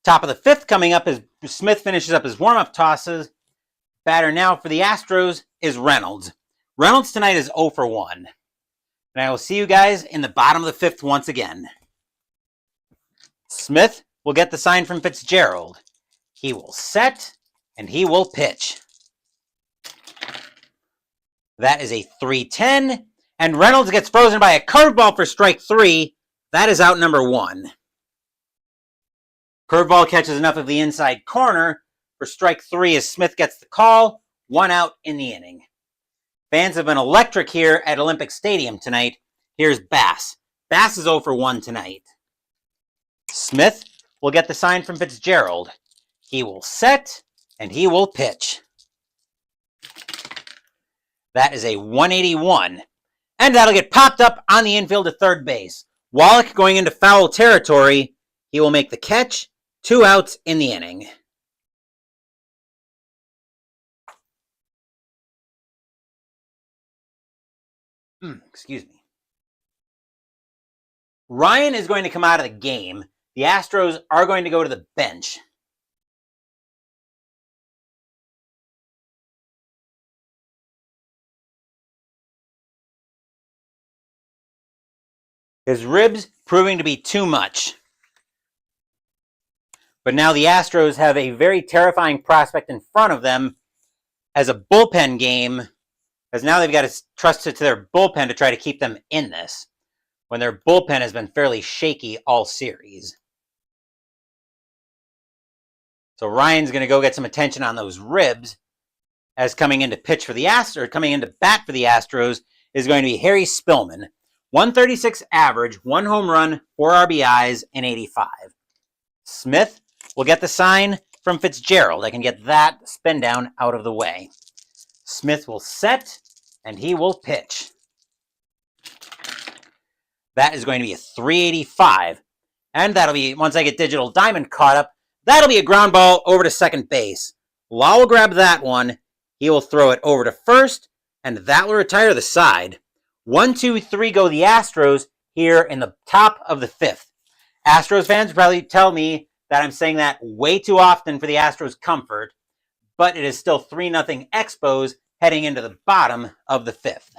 S1: Top of the fifth coming up as Smith finishes up his warm-up tosses. Batter now for the Astros is Reynolds. Reynolds tonight is 0 for 1. And I will see you guys in the bottom of the fifth once again. Smith will get the sign from Fitzgerald. He will set, and he will pitch. That is a 3-10, and Reynolds gets frozen by a curveball for strike 3. That is out number 1. Curveball catches enough of the inside corner for strike 3 as Smith gets the call. 1 out in the inning. Fans have been electric here at Olympic Stadium tonight. Here's Bass. Bass is 0 for 1 tonight. Smith will get the sign from Fitzgerald. He will set, and he will pitch. That is a 181. And that'll get popped up on the infield to third base. Wallach going into foul territory. He will make the catch. 2 outs in the inning. Excuse me. Ryan is going to come out of the game. The Astros are going to go to the bench. His ribs proving to be too much. But now the Astros have a very terrifying prospect in front of them as a bullpen game, as now they've got to trust it to their bullpen to try to keep them in this, when their bullpen has been fairly shaky all series. So Ryan's going to go get some attention on those ribs, as coming into pitch for the Astros, coming into bat for the Astros is going to be Harry Spillman. 136 average, 1 home run, 4 RBIs, and 85. Smith will get the sign from Fitzgerald. I can get that spin down out of the way. Smith will set, and he will pitch. That is going to be a 385. And that'll be, once I get Digital Diamond caught up, that'll be a ground ball over to second base. Law will grab that one. He will throw it over to first, and that will retire the side. 1, 2, 3 go the Astros here in the top of the fifth. Astros fans probably tell me that I'm saying that way too often for the Astros' comfort, but it is still 3-0 Expos heading into the bottom of the fifth.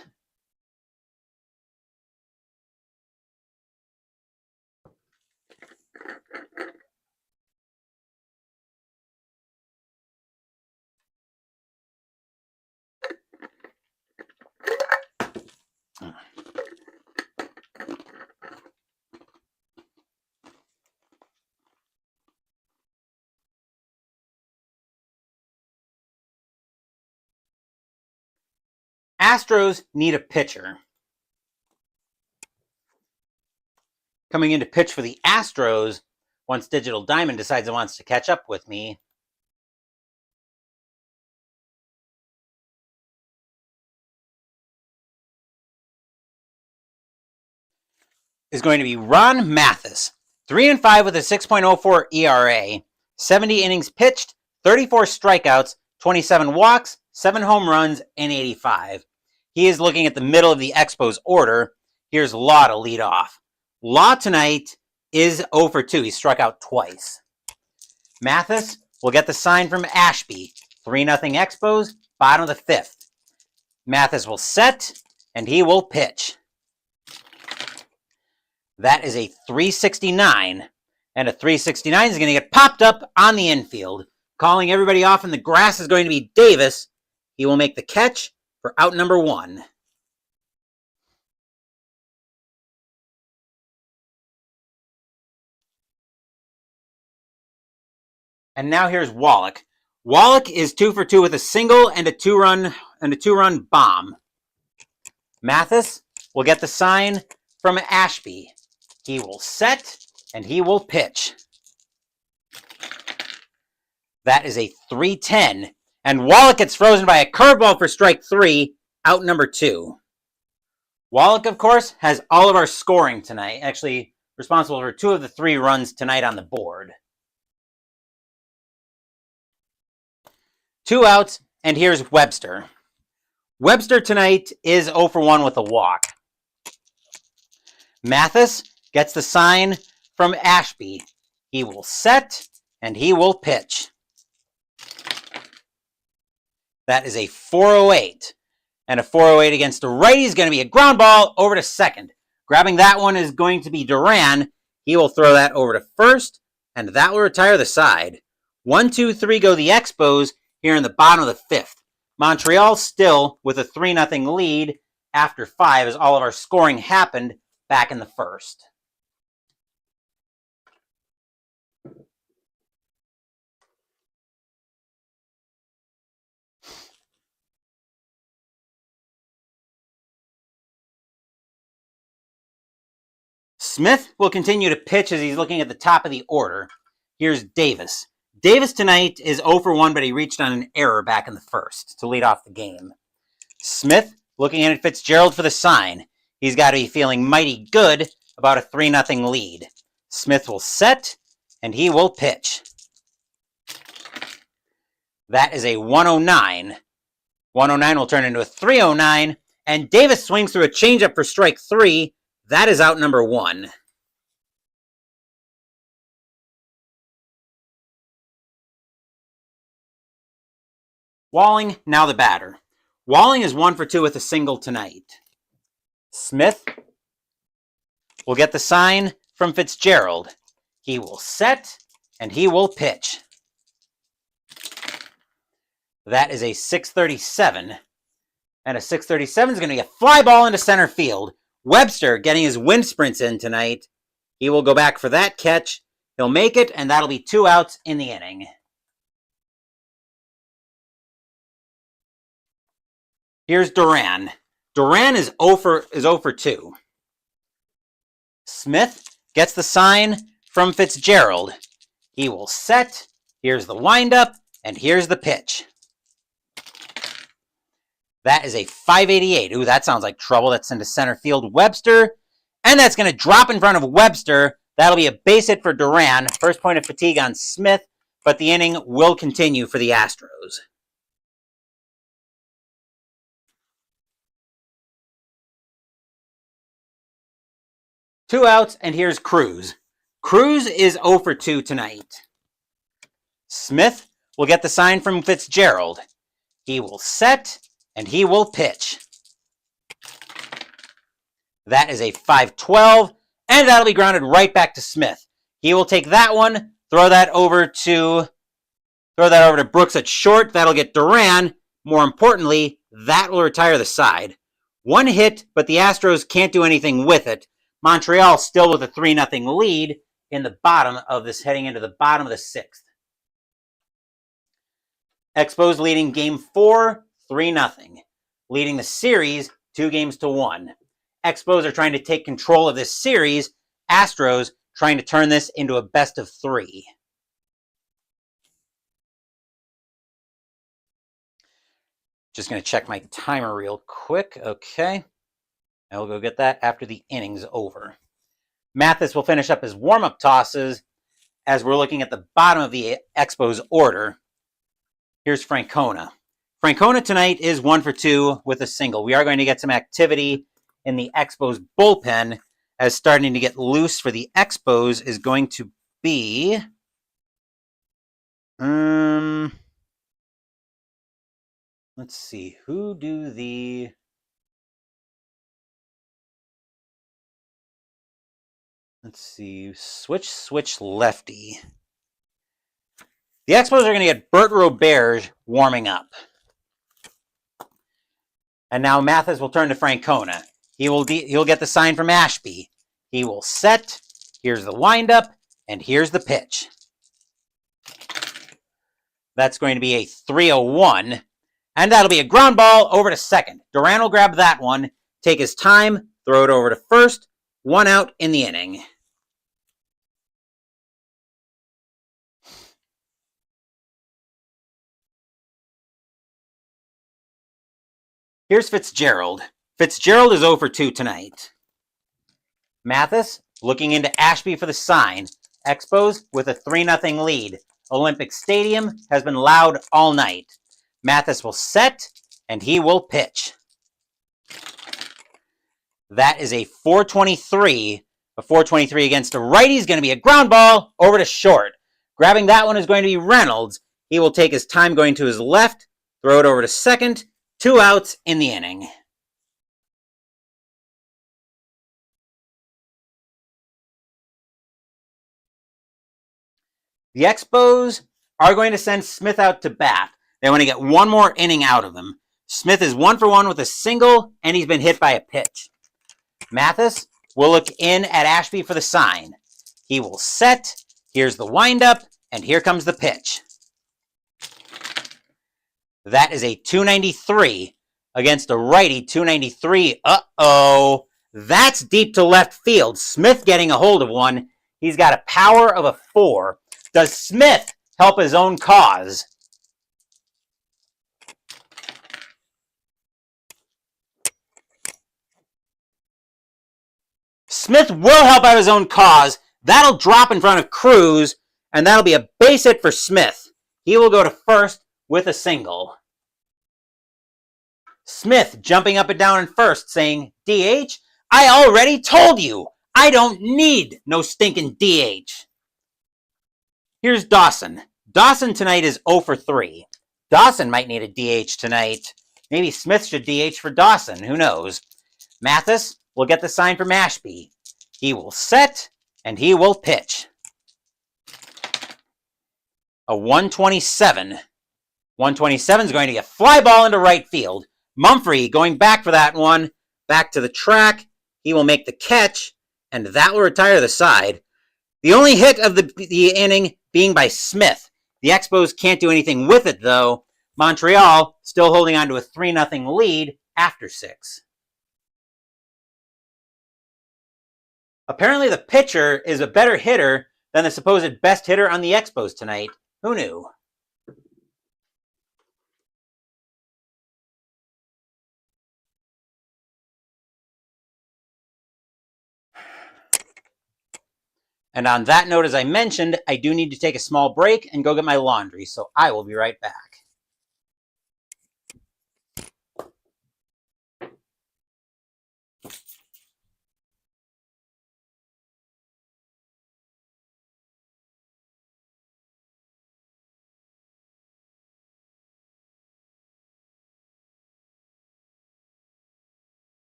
S1: Astros need a pitcher. Coming in to pitch for the Astros, once Digital Diamond decides it wants to catch up with me, is going to be Ron Mathis. 3-5 with a 6.04 ERA, 70 innings pitched, 34 strikeouts, 27 walks, 7 home runs, and 85. He is looking at the middle of the Expos order. Here's Law to lead off. Law tonight is 0 for 2. He struck out twice. Mathis will get the sign from Ashby. 3-0 Expos, bottom of the fifth. Mathis will set, and he will pitch. That is a 369. And a 369 is going to get popped up on the infield. Calling everybody off in the grass is going to be Davis. He will make the catch for out number 1. And now here's Wallach. Wallach is 2 for 2 with a single and a two-run bomb. Mathis will get the sign from Ashby. He will set, and he will pitch. That is a 310. And Wallach gets frozen by a curveball for strike 3, out number 2. Wallach, of course, has all of our scoring tonight. Actually, responsible for 2 of the 3 runs tonight on the board. 2 outs, and here's Webster. Webster tonight is 0 for 1 with a walk. Mathis gets the sign from Ashby. He will set, and he will pitch. That is a 408. And a 408 against the righty is going to be a ground ball over to second. Grabbing that one is going to be Duran. He will throw that over to first, and that will retire the side. 1, 2, 3 go the Expos here in the bottom of the fifth. Montreal still with a 3-0 lead after 5 as all of our scoring happened back in the first. Smith will continue to pitch as he's looking at the top of the order. Here's Davis. Davis tonight is 0 for 1, but he reached on an error back in the first to lead off the game. Smith looking in at Fitzgerald for the sign. He's got to be feeling mighty good about a 3-0 lead. Smith will set, and he will pitch. That is a 109. 109 will turn into a 309, and Davis swings through a changeup for strike 3. That is out number 1. Walling, now the batter. Walling is 1 for 2 with a single tonight. Smith will get the sign from Fitzgerald. He will set, and he will pitch. That is a 637. And a 637 is going to be a fly ball into center field. Webster getting his wind sprints in tonight. He will go back for that catch. He'll make it, and that'll be 2 outs in the inning. Here's Duran. Duran is 0 for 2. Smith gets the sign from Fitzgerald. He will set. Here's the windup, and here's the pitch. That is a 588. Ooh, that sounds like trouble. That's into center field. Webster, and that's going to drop in front of Webster. That'll be a base hit for Duran. First point of fatigue on Smith, but the inning will continue for the Astros. Two outs, and here's Cruz. Cruz is 0 for 2 tonight. Smith will get the sign from Fitzgerald. He will set, and he will pitch. That is a 512, and that'll be grounded right back to Smith. He will take that one, throw that over to Brooks at short. That'll get Duran. More importantly, that will retire the side. One hit, but the Astros can't do anything with it. Montreal still with a 3-0 lead in the bottom of this, heading into the bottom of the sixth. Expos leading game 4, 3-0. Leading the series 2-1. Expos are trying to take control of this series. Astros trying to turn this into a best of 3. Just going to check my timer real quick. Okay. I'll go get that after the inning's over. Mathis will finish up his warm-up tosses as we're looking at the bottom of the Expos order. Here's Francona. Francona tonight is 1 for 2 with a single. We are going to get some activity in the Expos bullpen, as starting to get loose for the Expos is going to be let's see, switch lefty. The Expos are going to get Bert Roberge warming up. And now Mathis will turn to Francona. He'll get the sign from Ashby. He will set. Here's the windup, and here's the pitch. That's going to be a 301, and that'll be a ground ball over to second. Duran will grab that one, take his time, throw it over to first. 1 out in the inning. Here's Fitzgerald. Fitzgerald is 0 for 2 tonight. Mathis looking into Ashby for the sign. Expos with a 3-0 lead. Olympic Stadium has been loud all night. Mathis will set, and he will pitch. That is a 423. A 423 against the righty is going to be a ground ball over to short. Grabbing that one is going to be Reynolds. He will take his time going to his left, throw it over to second, 2 outs in the inning. The Expos are going to send Smith out to bat. They want to get one more inning out of him. Smith is 1 for 1 with a single, and he's been hit by a pitch. Mathis will look in at Ashby for the sign. He will set. Here's the windup, and here comes the pitch. That is a 293 against a righty 293. Uh-oh. That's deep to left field. Smith getting a hold of one. He's got a power of a 4. Does Smith help his own cause? Smith will help out his own cause. That'll drop in front of Cruz, and that'll be a base hit for Smith. He will go to first with a single. Smith jumping up and down in first, saying, DH? I already told you, I don't need no stinking DH. Here's Dawson. Dawson tonight is 0 for 3. Dawson might need a DH tonight. Maybe Smith should DH for Dawson. Who knows? Mathis will get the sign from Ashby. He will set, and he will pitch. A 127. 127 is going to get fly ball into right field. Mumphrey going back for that one. Back to the track. He will make the catch, and that will retire the side. The only hit of the inning being by Smith. The Expos can't do anything with it, though. Montreal still holding on to a 3-0 lead after 6. Apparently the pitcher is a better hitter than the supposed best hitter on the Expos tonight. Who knew? And on that note, as I mentioned, I do need to take a small break and go get my laundry, so I will be right back.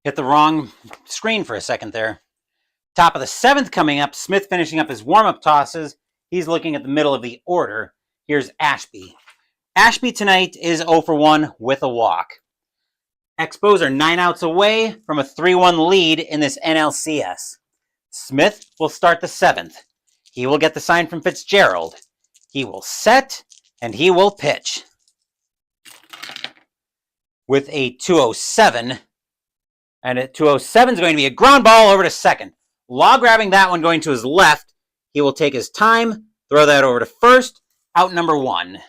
S1: Hit the wrong screen for a second there. Top of the 7th coming up. Smith finishing up his warm-up tosses. He's looking at the middle of the order. Here's Ashby. Ashby tonight is 0 for 1 with a walk. Expos are 9 outs away from a 3-1 lead in this NLCS. Smith will start the 7th. He will get the sign from Fitzgerald. He will set, and he will pitch. With a 207. And at 207 is going to be a ground ball over to second. Law grabbing that one, going to his left. He will take his time, throw that over to first. Out number 1.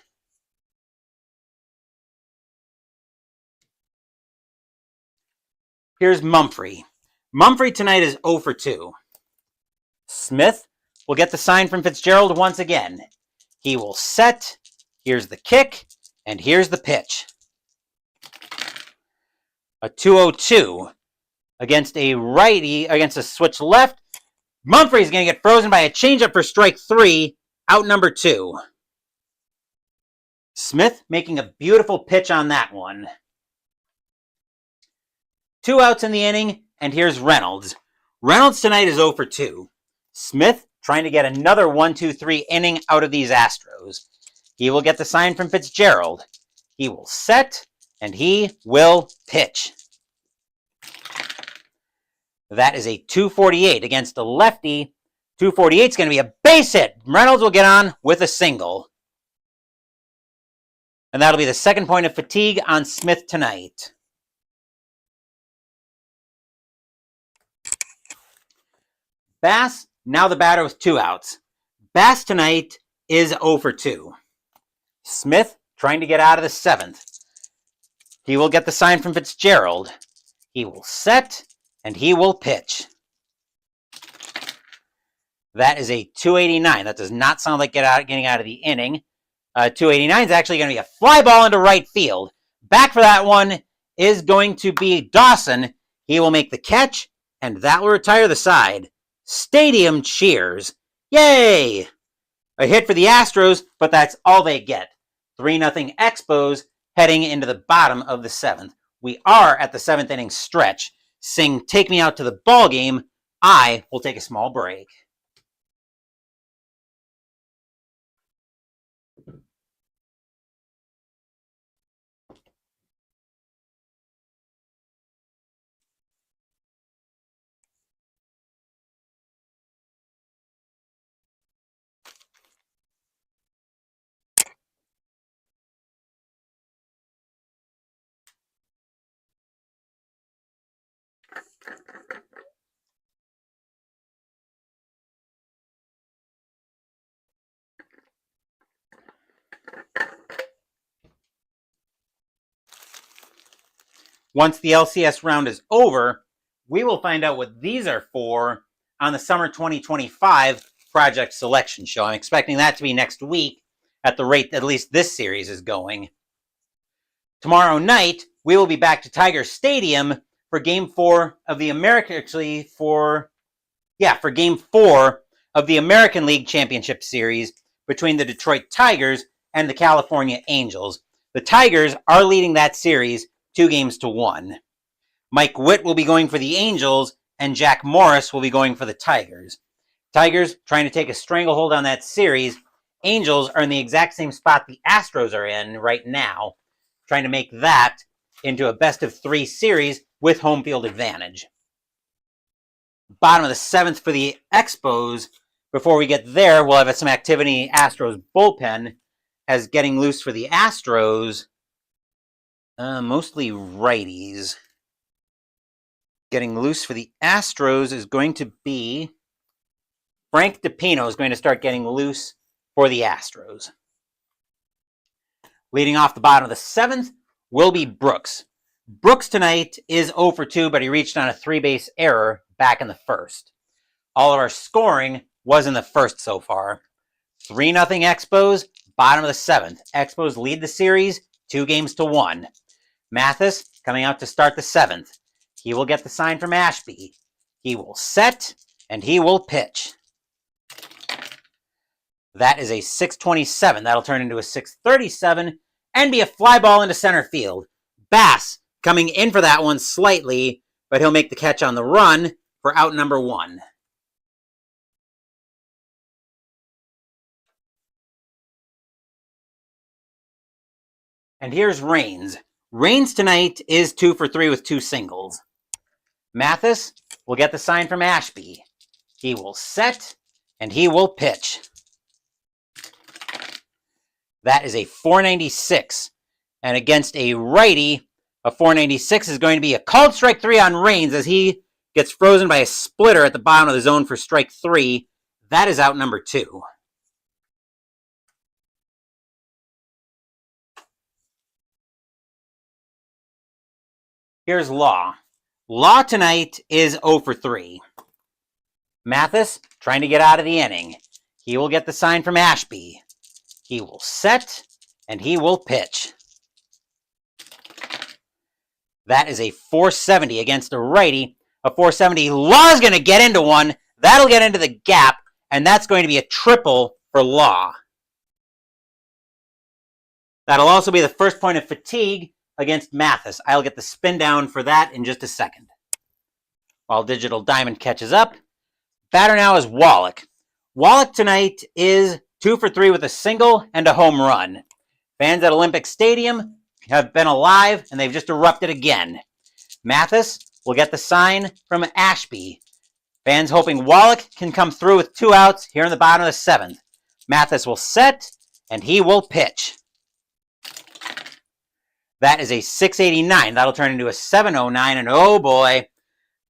S1: Here's Mumphrey. Mumphrey tonight is 0 for 2. Smith will get the sign from Fitzgerald once again. He will set. Here's the kick, and here's the pitch. A 202 against a righty, against a switch left. Mumphrey's going to get frozen by a changeup for strike 3, out number 2. Smith making a beautiful pitch on that one. 2 outs in the inning, and here's Reynolds. Reynolds tonight is 0 for 2. Smith trying to get another 1-2-3 inning out of these Astros. He will get the sign from Fitzgerald. He will set, and he will pitch. That is a 248 against a lefty. 248 is going to be a base hit. Reynolds will get on with a single. And that'll be the second point of fatigue on Smith tonight. Bass, now the batter with 2 outs. Bass tonight is 0 for 2. Smith trying to get out of the 7th. He will get the sign from Fitzgerald. He will set, and he will pitch. That is a 289. That does not sound like getting out of the inning. 289 is actually going to be a fly ball into right field. Back for that one is going to be Dawson. He will make the catch, and that will retire the side. Stadium cheers. Yay! A hit for the Astros, but that's all they get. 3-0 Expos heading into the bottom of the 7th. We are at the 7th inning stretch. Sing Take Me Out to the Ball Game. I will take a small break. Once the LCS round is over, we will find out what these are for on the Summer 2025 Project Selection Show. I'm expecting that to be next week at the rate at least this series is going. Tomorrow night, we will be back to Tiger Stadium for Game 4 of the for Game 4 of the American League Championship Series between the Detroit Tigers and the California Angels. The Tigers are leading that series 2-1. Mike Witt will be going for the Angels, and Jack Morris will be going for the Tigers. Tigers trying to take a stranglehold on that series. Angels are in the exact same spot the Astros are in right now, trying to make that into a best-of-3 series with home field advantage. Bottom of the 7th for the Expos. Before we get there, we'll have some activity in the Astros bullpen, as getting loose for the Astros, mostly righties. Getting loose for the Astros is going to be Frank DiPino is going to start getting loose for the Astros. Leading off the bottom of the 7th will be Brooks. Brooks tonight is 0 for 2, but he reached on a 3-base error back in the 1st. All of our scoring was in the 1st so far. 3-0 Expos, bottom of the 7th. Expos lead the series 2-1. Mathis coming out to start the 7th. He will get the sign from Ashby. He will set, and he will pitch. That is a 627. That'll turn into a 637 and be a fly ball into center field. Bass coming in for that one slightly, but he'll make the catch on the run for out number 1. And here's Raines. Raines tonight is 2 for 3 with 2 singles. Mathis will get the sign from Ashby. He will set, and he will pitch. That is a 496. And against a righty, a 496 is going to be a called strike 3 on Reigns as he gets frozen by a splitter at the bottom of the zone for strike 3. That is out number 2. Here's Law. Law tonight is 0 for 3. Mathis trying to get out of the inning. He will get the sign from Ashby. He will set, and he will pitch. That is a 470 against a righty. A 470. Law is going to get into one. That'll get into the gap, and that's going to be a triple for Law. That'll also be the first point of fatigue against Mathis. I'll get the spin down for that in just a second. While Digital Diamond catches up, batter now is Wallach. Wallach tonight is 2 for 3 with a single and a home run. Fans at Olympic Stadium have been alive, and they've just erupted again. Mathis will get the sign from Ashby. Fans hoping Wallach can come through with 2 outs here in the bottom of the 7th. Mathis will set, and he will pitch. That is a 689. That'll turn into a 709, and oh boy,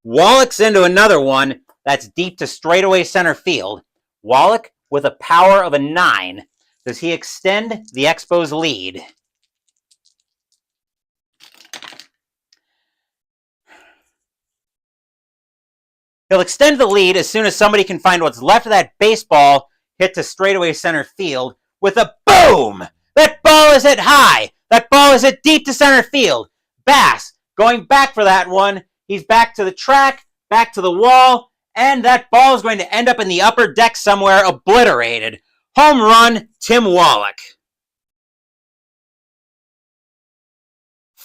S1: Wallach's into another one. That's deep to straightaway center field. Wallach with a power of a 9. Does he extend the Expos' lead? He'll extend the lead as soon as somebody can find what's left of that baseball hit to straightaway center field with a boom! That ball is hit high! That ball is hit deep to center field. Bass going back for that one. He's back to the track, back to the wall, and that ball is going to end up in the upper deck somewhere, obliterated. Home run, Tim Wallach.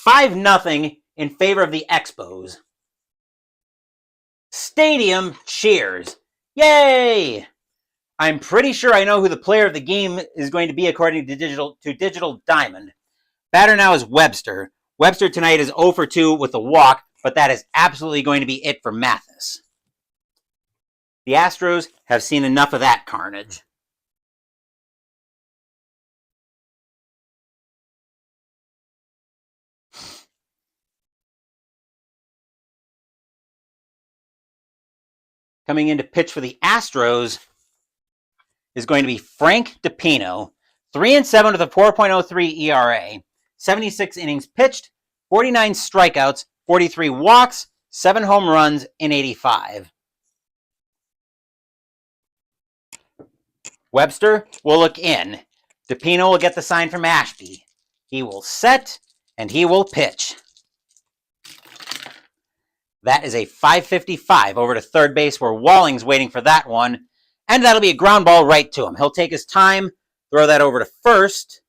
S1: 5-0 in favor of the Expos. Stadium cheers. Yay! I'm pretty sure I know who the player of the game is going to be according to Digital Diamond. Batter now is Webster. Webster tonight is 0 for 2 with a walk, but that is absolutely going to be it for Mathis. The Astros have seen enough of that carnage. Coming in to pitch for the Astros is going to be Frank DiPino, 3-7 with a 4.03 ERA, 76 innings pitched, 49 strikeouts, 43 walks, 7 home runs in 85. Webster will look in. DiPino will get the sign from Ashby. He will set, and he will pitch. That is a 555 over to third base where Walling's waiting for that one. And that'll be a ground ball right to him. He'll take his time, throw that over to first.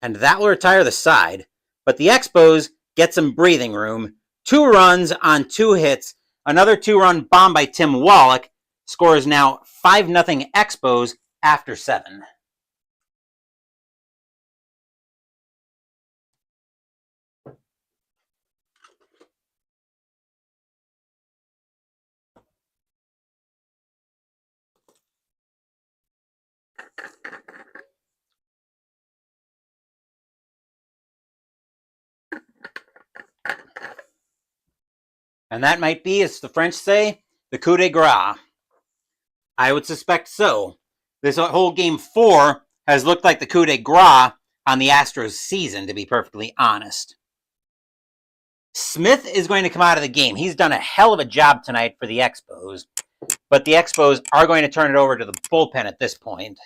S1: And that will retire the side. But the Expos get some breathing room. 2 runs on 2 hits. Another 2-run bomb by Tim Wallach. Score is now 5-0 Expos after 7. And that might be, as the French say, the coup de grace. I would suspect so. This whole Game 4 has looked like the coup de grace on the Astros season, to be perfectly honest. Smith is going to come out of the game. He's done a hell of a job tonight for the Expos. But the Expos are going to turn it over to the bullpen at this point.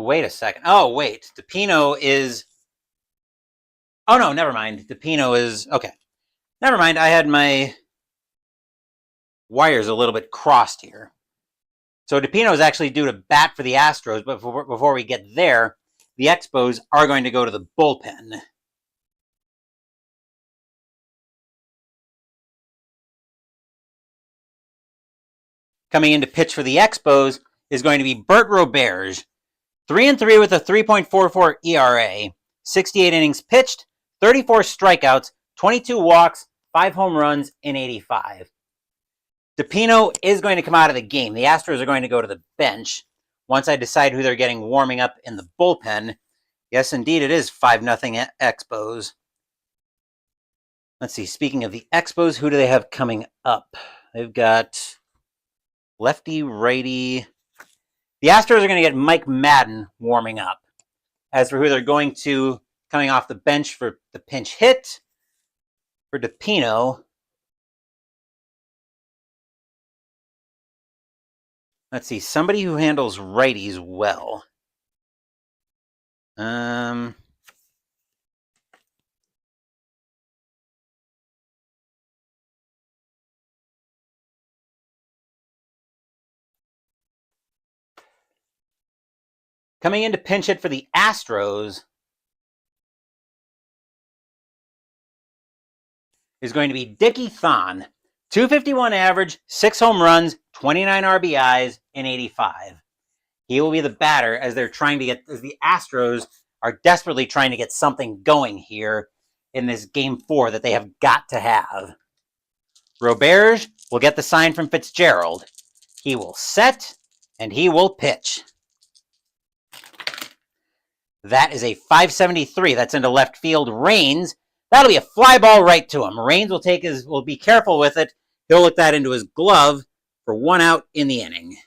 S1: Wait a second. Oh, wait. DiPino is... Oh, no, never mind. DiPino is... Okay. Never mind. I had my wires a little bit crossed here. So DiPino is actually due to bat for the Astros, but before we get there, the Expos are going to go to the bullpen. Coming in to pitch for the Expos is going to be Bert Roberge. 3-3 with a 3.44 ERA, 68 innings pitched, 34 strikeouts, 22 walks, 5 home runs in 85. DePino is going to come out of the game. The Astros are going to go to the bench once I decide who they're getting warming up in the bullpen. Yes, indeed, it is 5-0 Expos. Let's see, speaking of the Expos, who do they have coming up? They've got lefty, righty. The Astros are going to get Mike Madden warming up. As for who they're going to coming off the bench for the pinch hit, for DePino, let's see, somebody who handles righties well. Coming in to pinch hit for the Astros is going to be Dickie Thon. 251 average, 6 home runs, 29 RBIs in 85. He will be the batter as they're trying to get, as the Astros are desperately trying to get something going here in this Game 4 that they have got to have. Roberge will get the sign from Fitzgerald. He will set, and he will pitch. That is a 573. That's into left field. Raines, that'll be a fly ball right to him. Raines will be careful with it. He'll look that into his glove for 1 out in the inning.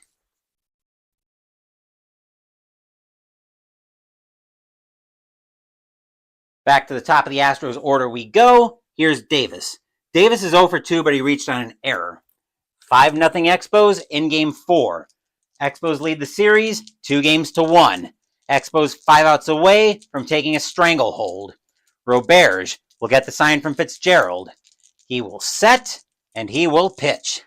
S1: Back to the top of the Astros order we go. Here's Davis. Davis is 0 for 2, but he reached on an error. 5-0 Expos in Game 4. Expos lead the series 2-1. Expos 5 outs away from taking a stranglehold. Roberge will get the sign from Fitzgerald. He will set, and he will pitch.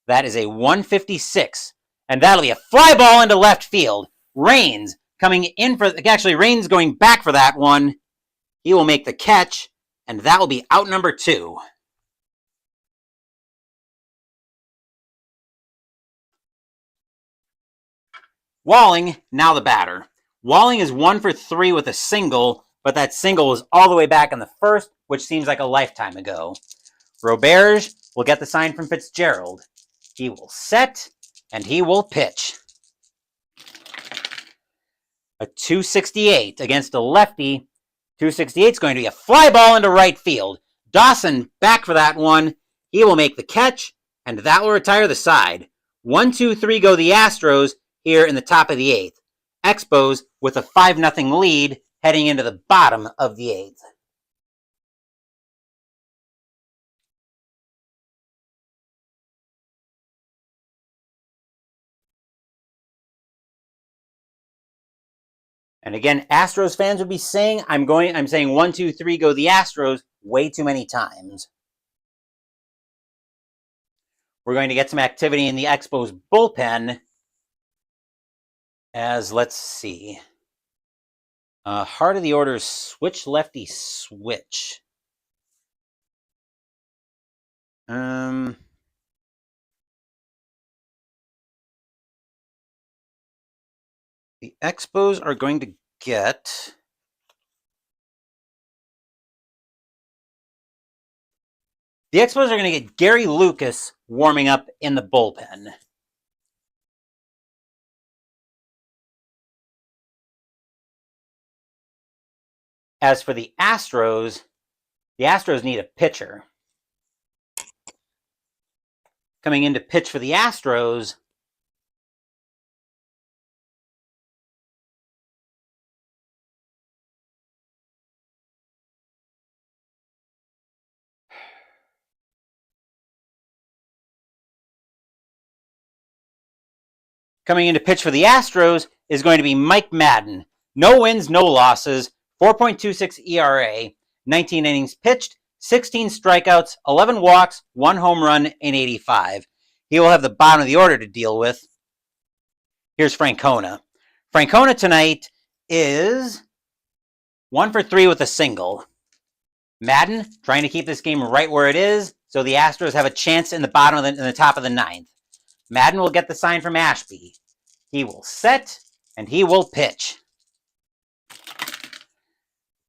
S1: That is a 156, and that'll be a fly ball into left field. Raines coming in for, actually Raines going back for that one. He will make the catch, and that will be out number 2. Walling, now the batter. Walling is 1 for 3 with a single, but that single was all the way back in the first, which seems like a lifetime ago. Roberge will get the sign from Fitzgerald. He will set, and he will pitch. A 268 against a lefty. 268 is going to be a fly ball into right field. Dawson back for that one. He will make the catch, and that will retire the side. 1-2-3 go the Astros here in the top of the 8th. Expos with a 5-0 lead heading into the bottom of the 8th. And again, Astros fans would be saying, I'm saying 1-2-3 go the Astros way too many times. We're going to get some activity in the Expos bullpen. As, let's see. Heart of the order is switch, lefty, switch. The Expos are going to get... The Expos are going to get Gary Lucas warming up in the bullpen. As for the Astros need a pitcher. Coming in to pitch for the Astros, is going to be Mike Madden. No wins, no losses, 4.26 ERA, 19 innings pitched, 16 strikeouts, 11 walks, 1 home run in 85. He will have the bottom of the order to deal with. Here's Francona. Francona tonight is 1 for 3 with a single. Madden trying to keep this game right where it is, so the Astros have a chance in the top of the 9th. Madden will get the sign from Ashby. He will set, and he will pitch.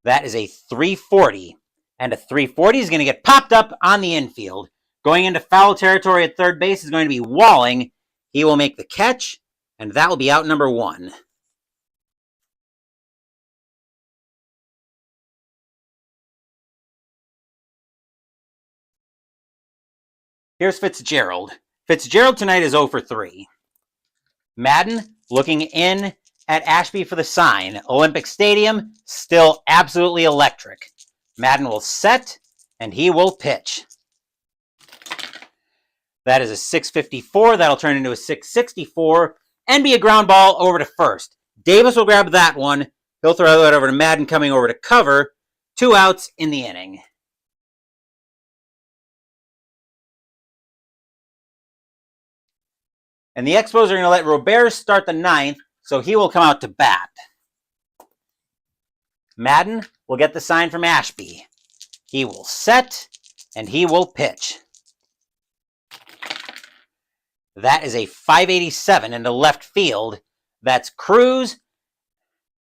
S1: That is a 340, And a 340 is going to get popped up on the infield. Going into foul territory at third base is going to be Walling. He will make the catch, and that will be out number 1. Here's Fitzgerald. Fitzgerald tonight is 0 for 3. Madden looking in at Ashby for the sign. Olympic Stadium, still absolutely electric. Madden will set, and he will pitch. That is a 654. That'll turn into a 664 and be a ground ball over to first. Davis will grab that one. He'll throw that over to Madden, coming over to cover. 2 outs in the inning. And the Expos are going to let Robert start the 9th, so he will come out to bat. Madden will get the sign from Ashby. He will set, and he will pitch. That is a 587 into left field. That's Cruz.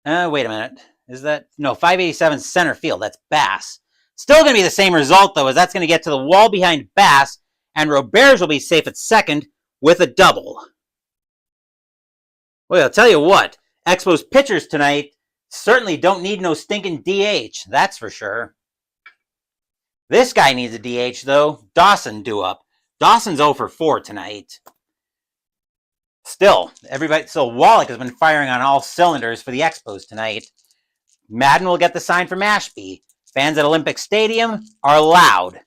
S1: Wait a minute. Is that? No, 587 center field. That's Bass. Still going to be the same result, though, as that's going to get to the wall behind Bass, and Roberts will be safe at second with a double. Well, I'll tell you what. Expos pitchers tonight certainly don't need no stinking DH. That's for sure. This guy needs a DH, though. Dawson due up. Dawson's 0 for 4 tonight. Still, Wallach has been firing on all cylinders for the Expos tonight. Madden will get the sign from Ashby. Fans at Olympic Stadium are loud.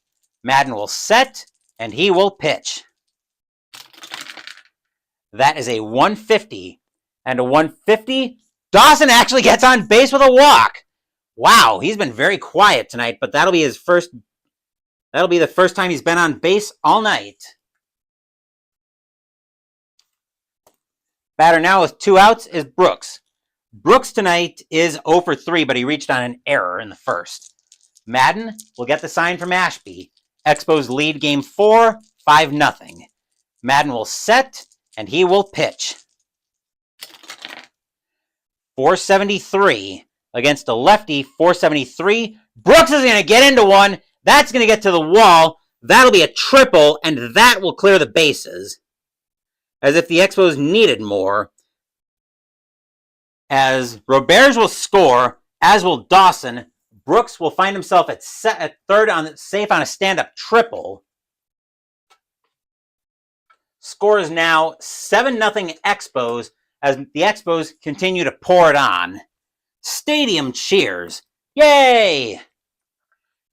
S1: Madden will set, and he will pitch. That is a 150. And a 150. Dawson actually gets on base with a walk. Wow, he's been very quiet tonight, but that'll be the first time he's been on base all night. Batter now with 2 outs is Brooks. Brooks tonight is 0 for 3, but he reached on an error in the first. Madden will get the sign from Ashby. Expos lead game 4, 5-0. Madden will set, and he will pitch. 473 against a lefty, 473. Brooks is going to get into one. That's going to get to the wall. That'll be a triple, and that will clear the bases. As if the Expos needed more. As Roberts will score, as will Dawson. Brooks will find himself at third safe on a stand-up triple. Score is now 7-0 Expos as the Expos continue to pour it on. Stadium cheers. Yay!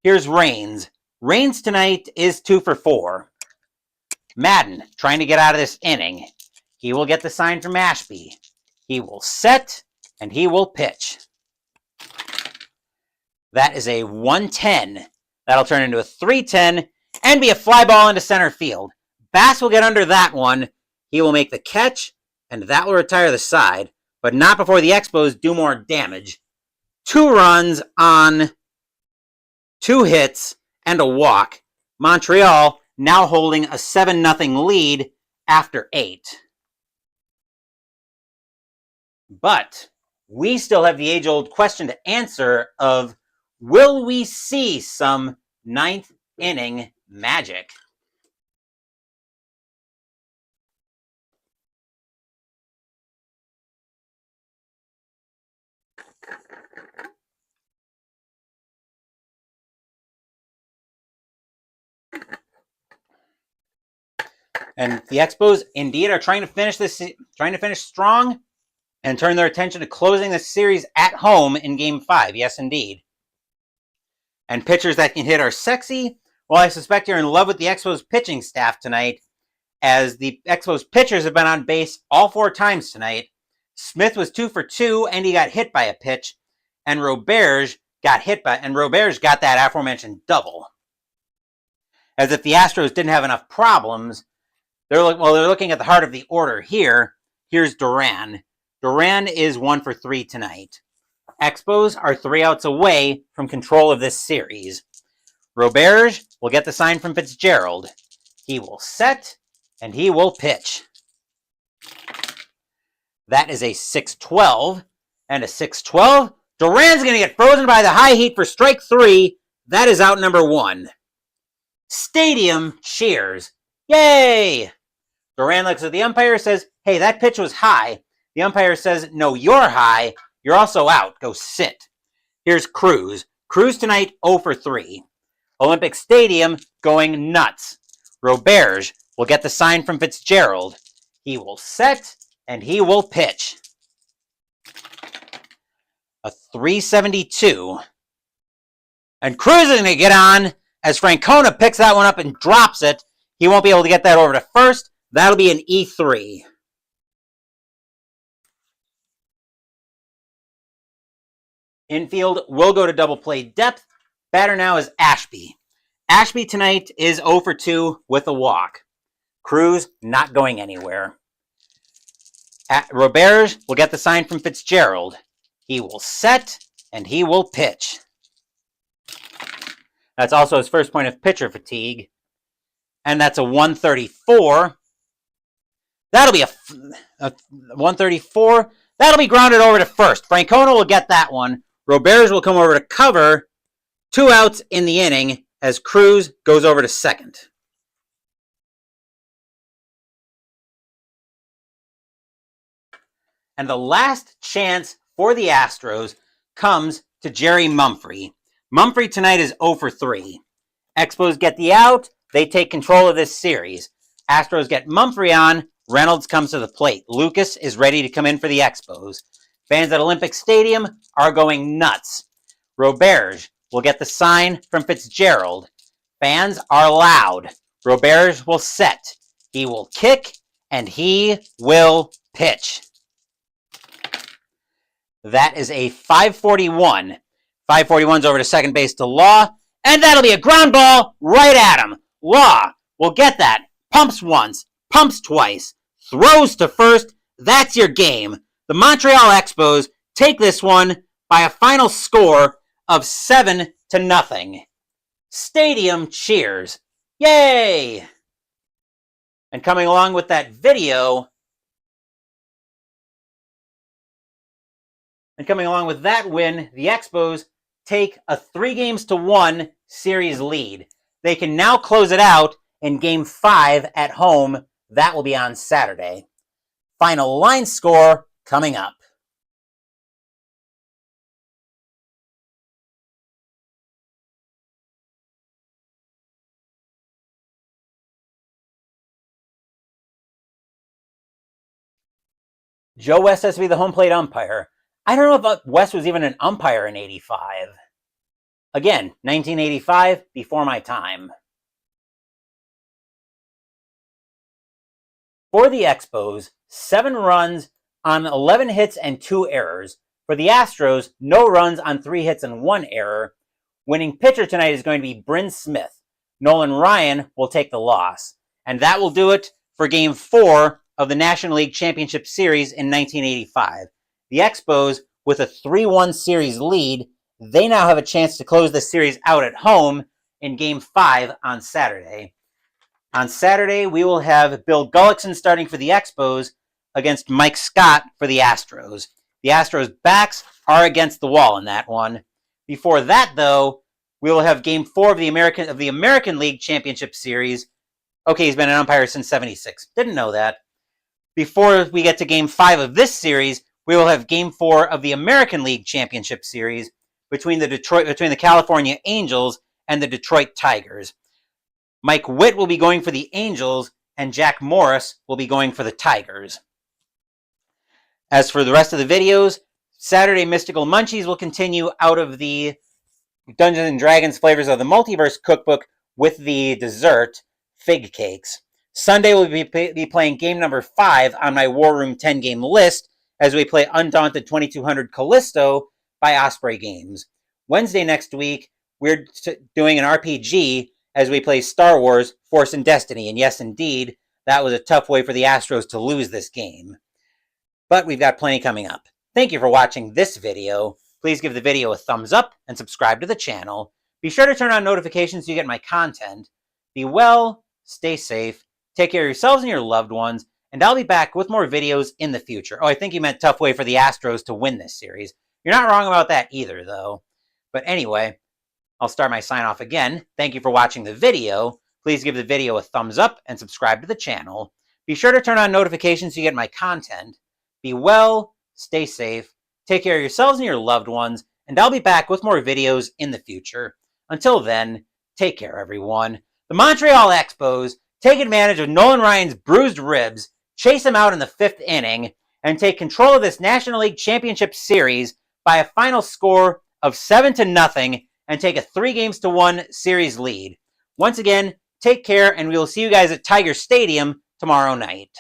S1: Here's Raines. Raines tonight is 2 for 4. Madden trying to get out of this inning. He will get the sign from Ashby. He will set, and he will pitch. That is a 110. That'll turn into a 310 and be a fly ball into center field. Bass will get under that one. He will make the catch, and that will retire the side, but not before the Expos do more damage. 2 runs on 2 hits and a walk. Montreal now holding a 7-0 lead after 8. But we still have the age-old question to answer of, will we see some 9th inning magic? And the Expos indeed are trying to finish strong and turn their attention to closing the series at home in Game 5. Yes, indeed. And pitchers that can hit are sexy. Well, I suspect you're in love with the Expos pitching staff tonight, as the Expos pitchers have been on base all 4 times tonight. Smith was 2 for 2, and he got hit by a pitch. And Roberts got that aforementioned double. As if the Astros didn't have enough problems, they're looking at the heart of the order here. Here's Duran. Duran is 1 for 3 tonight. Expos are 3 outs away from control of this series. Roberts will get the sign from Fitzgerald. He will set, and he will pitch. That is a 6-12, and a 6-12. Duran's going to get frozen by the high heat for strike 3. That is out number 1. Stadium cheers. Yay! Duran looks at the umpire, says, hey, that pitch was high. The umpire says, no, you're high. You're also out. Go sit. Here's Cruz. Cruz tonight 0 for 3. Olympic Stadium going nuts. Roberge will get the sign from Fitzgerald. He will set and he will pitch. A 372. And Cruz is going to get on as Francona picks that one up and drops it. He won't be able to get that over to first. That'll be an E3. Infield will go to double play depth. Batter now is Ashby. Ashby tonight is 0 for 2 with a walk. Cruz not going anywhere. Roberge will get the sign from Fitzgerald. He will set and he will pitch. That's also his first point of pitcher fatigue. And that's a 134. That'll be a 134. That'll be grounded over to first. Francona will get that one. Roberge will come over to cover. 2 outs in the inning as Cruz goes over to second. And the last chance for the Astros comes to Jerry Mumphrey. Mumphrey tonight is 0 for 3. Expos get the out. They take control of this series. Astros get Mumphrey on. Reynolds comes to the plate. Lucas is ready to come in for the Expos. Fans at Olympic Stadium are going nuts. Roberge will get the sign from Fitzgerald. Fans are loud. Roberge will set. He will kick, and he will pitch. That is a 541. 541's over to second base to Law, and that'll be a ground ball right at him. Law will get that. Pumps once, pumps twice, throws to first. That's your game. The Montreal Expos take this one by a final score of 7-0. Stadium cheers. Yay! And coming along with that video, and coming along with that win, the Expos take a 3-1 series lead. They can now close it out in Game 5 at home. That will be on Saturday. Final line score coming up. Joe West has to be the home plate umpire. I don't know if West was even an umpire in '85. Again, 1985, before my time. For the Expos, 7 runs on 11 hits and 2 errors. For the Astros, no runs on 3 hits and 1 error. Winning pitcher tonight is going to be Bryn Smith. Nolan Ryan will take the loss. And that will do it for Game 4 of the National League Championship Series in 1985. The Expos, with a 3-1 series lead, they now have a chance to close the series out at home in Game 5 on Saturday. On Saturday, we will have Bill Gullickson starting for the Expos against Mike Scott for the Astros. The Astros' backs are against the wall in that one. Before that, though, we will have Game 4 of the American League Championship Series. Okay, he's been an umpire since '76. Didn't know that. Before we get to Game 5 of this series, we will have Game 4 of the American League Championship Series between the California Angels and the Detroit Tigers. Mike Witt will be going for the Angels, and Jack Morris will be going for the Tigers. As for the rest of the videos, Saturday Mystical Munchies will continue out of the Dungeons & Dragons Flavors of the Multiverse cookbook with the dessert, fig cakes. Sunday we'll be playing game number 5 on my War Room 10-game list as we play Undaunted 2200 Callisto by Osprey Games. Wednesday next week, we're doing an RPG as we play Star Wars Force and Destiny. And yes, indeed, that was a tough way for the Astros to lose this game. But we've got plenty coming up. Thank you for watching this video. Please give the video a thumbs up and subscribe to the channel. Be sure to turn on notifications so you get my content. Be well, stay safe, take care of yourselves and your loved ones, and I'll be back with more videos in the future. Oh, I think you meant tough way for the Astros to win this series. You're not wrong about that either, though. But anyway, I'll start my sign off again. Thank you for watching the video. Please give the video a thumbs up and subscribe to the channel. Be sure to turn on notifications so you get my content. Be well, stay safe, take care of yourselves and your loved ones, and I'll be back with more videos in the future. Until then, take care, everyone. The Montreal Expos take advantage of Nolan Ryan's bruised ribs, chase him out in the 5th inning, and take control of this National League Championship Series by a final score of 7-0 and take a 3-1 series lead. Once again, take care, and we will see you guys at Tiger Stadium tomorrow night.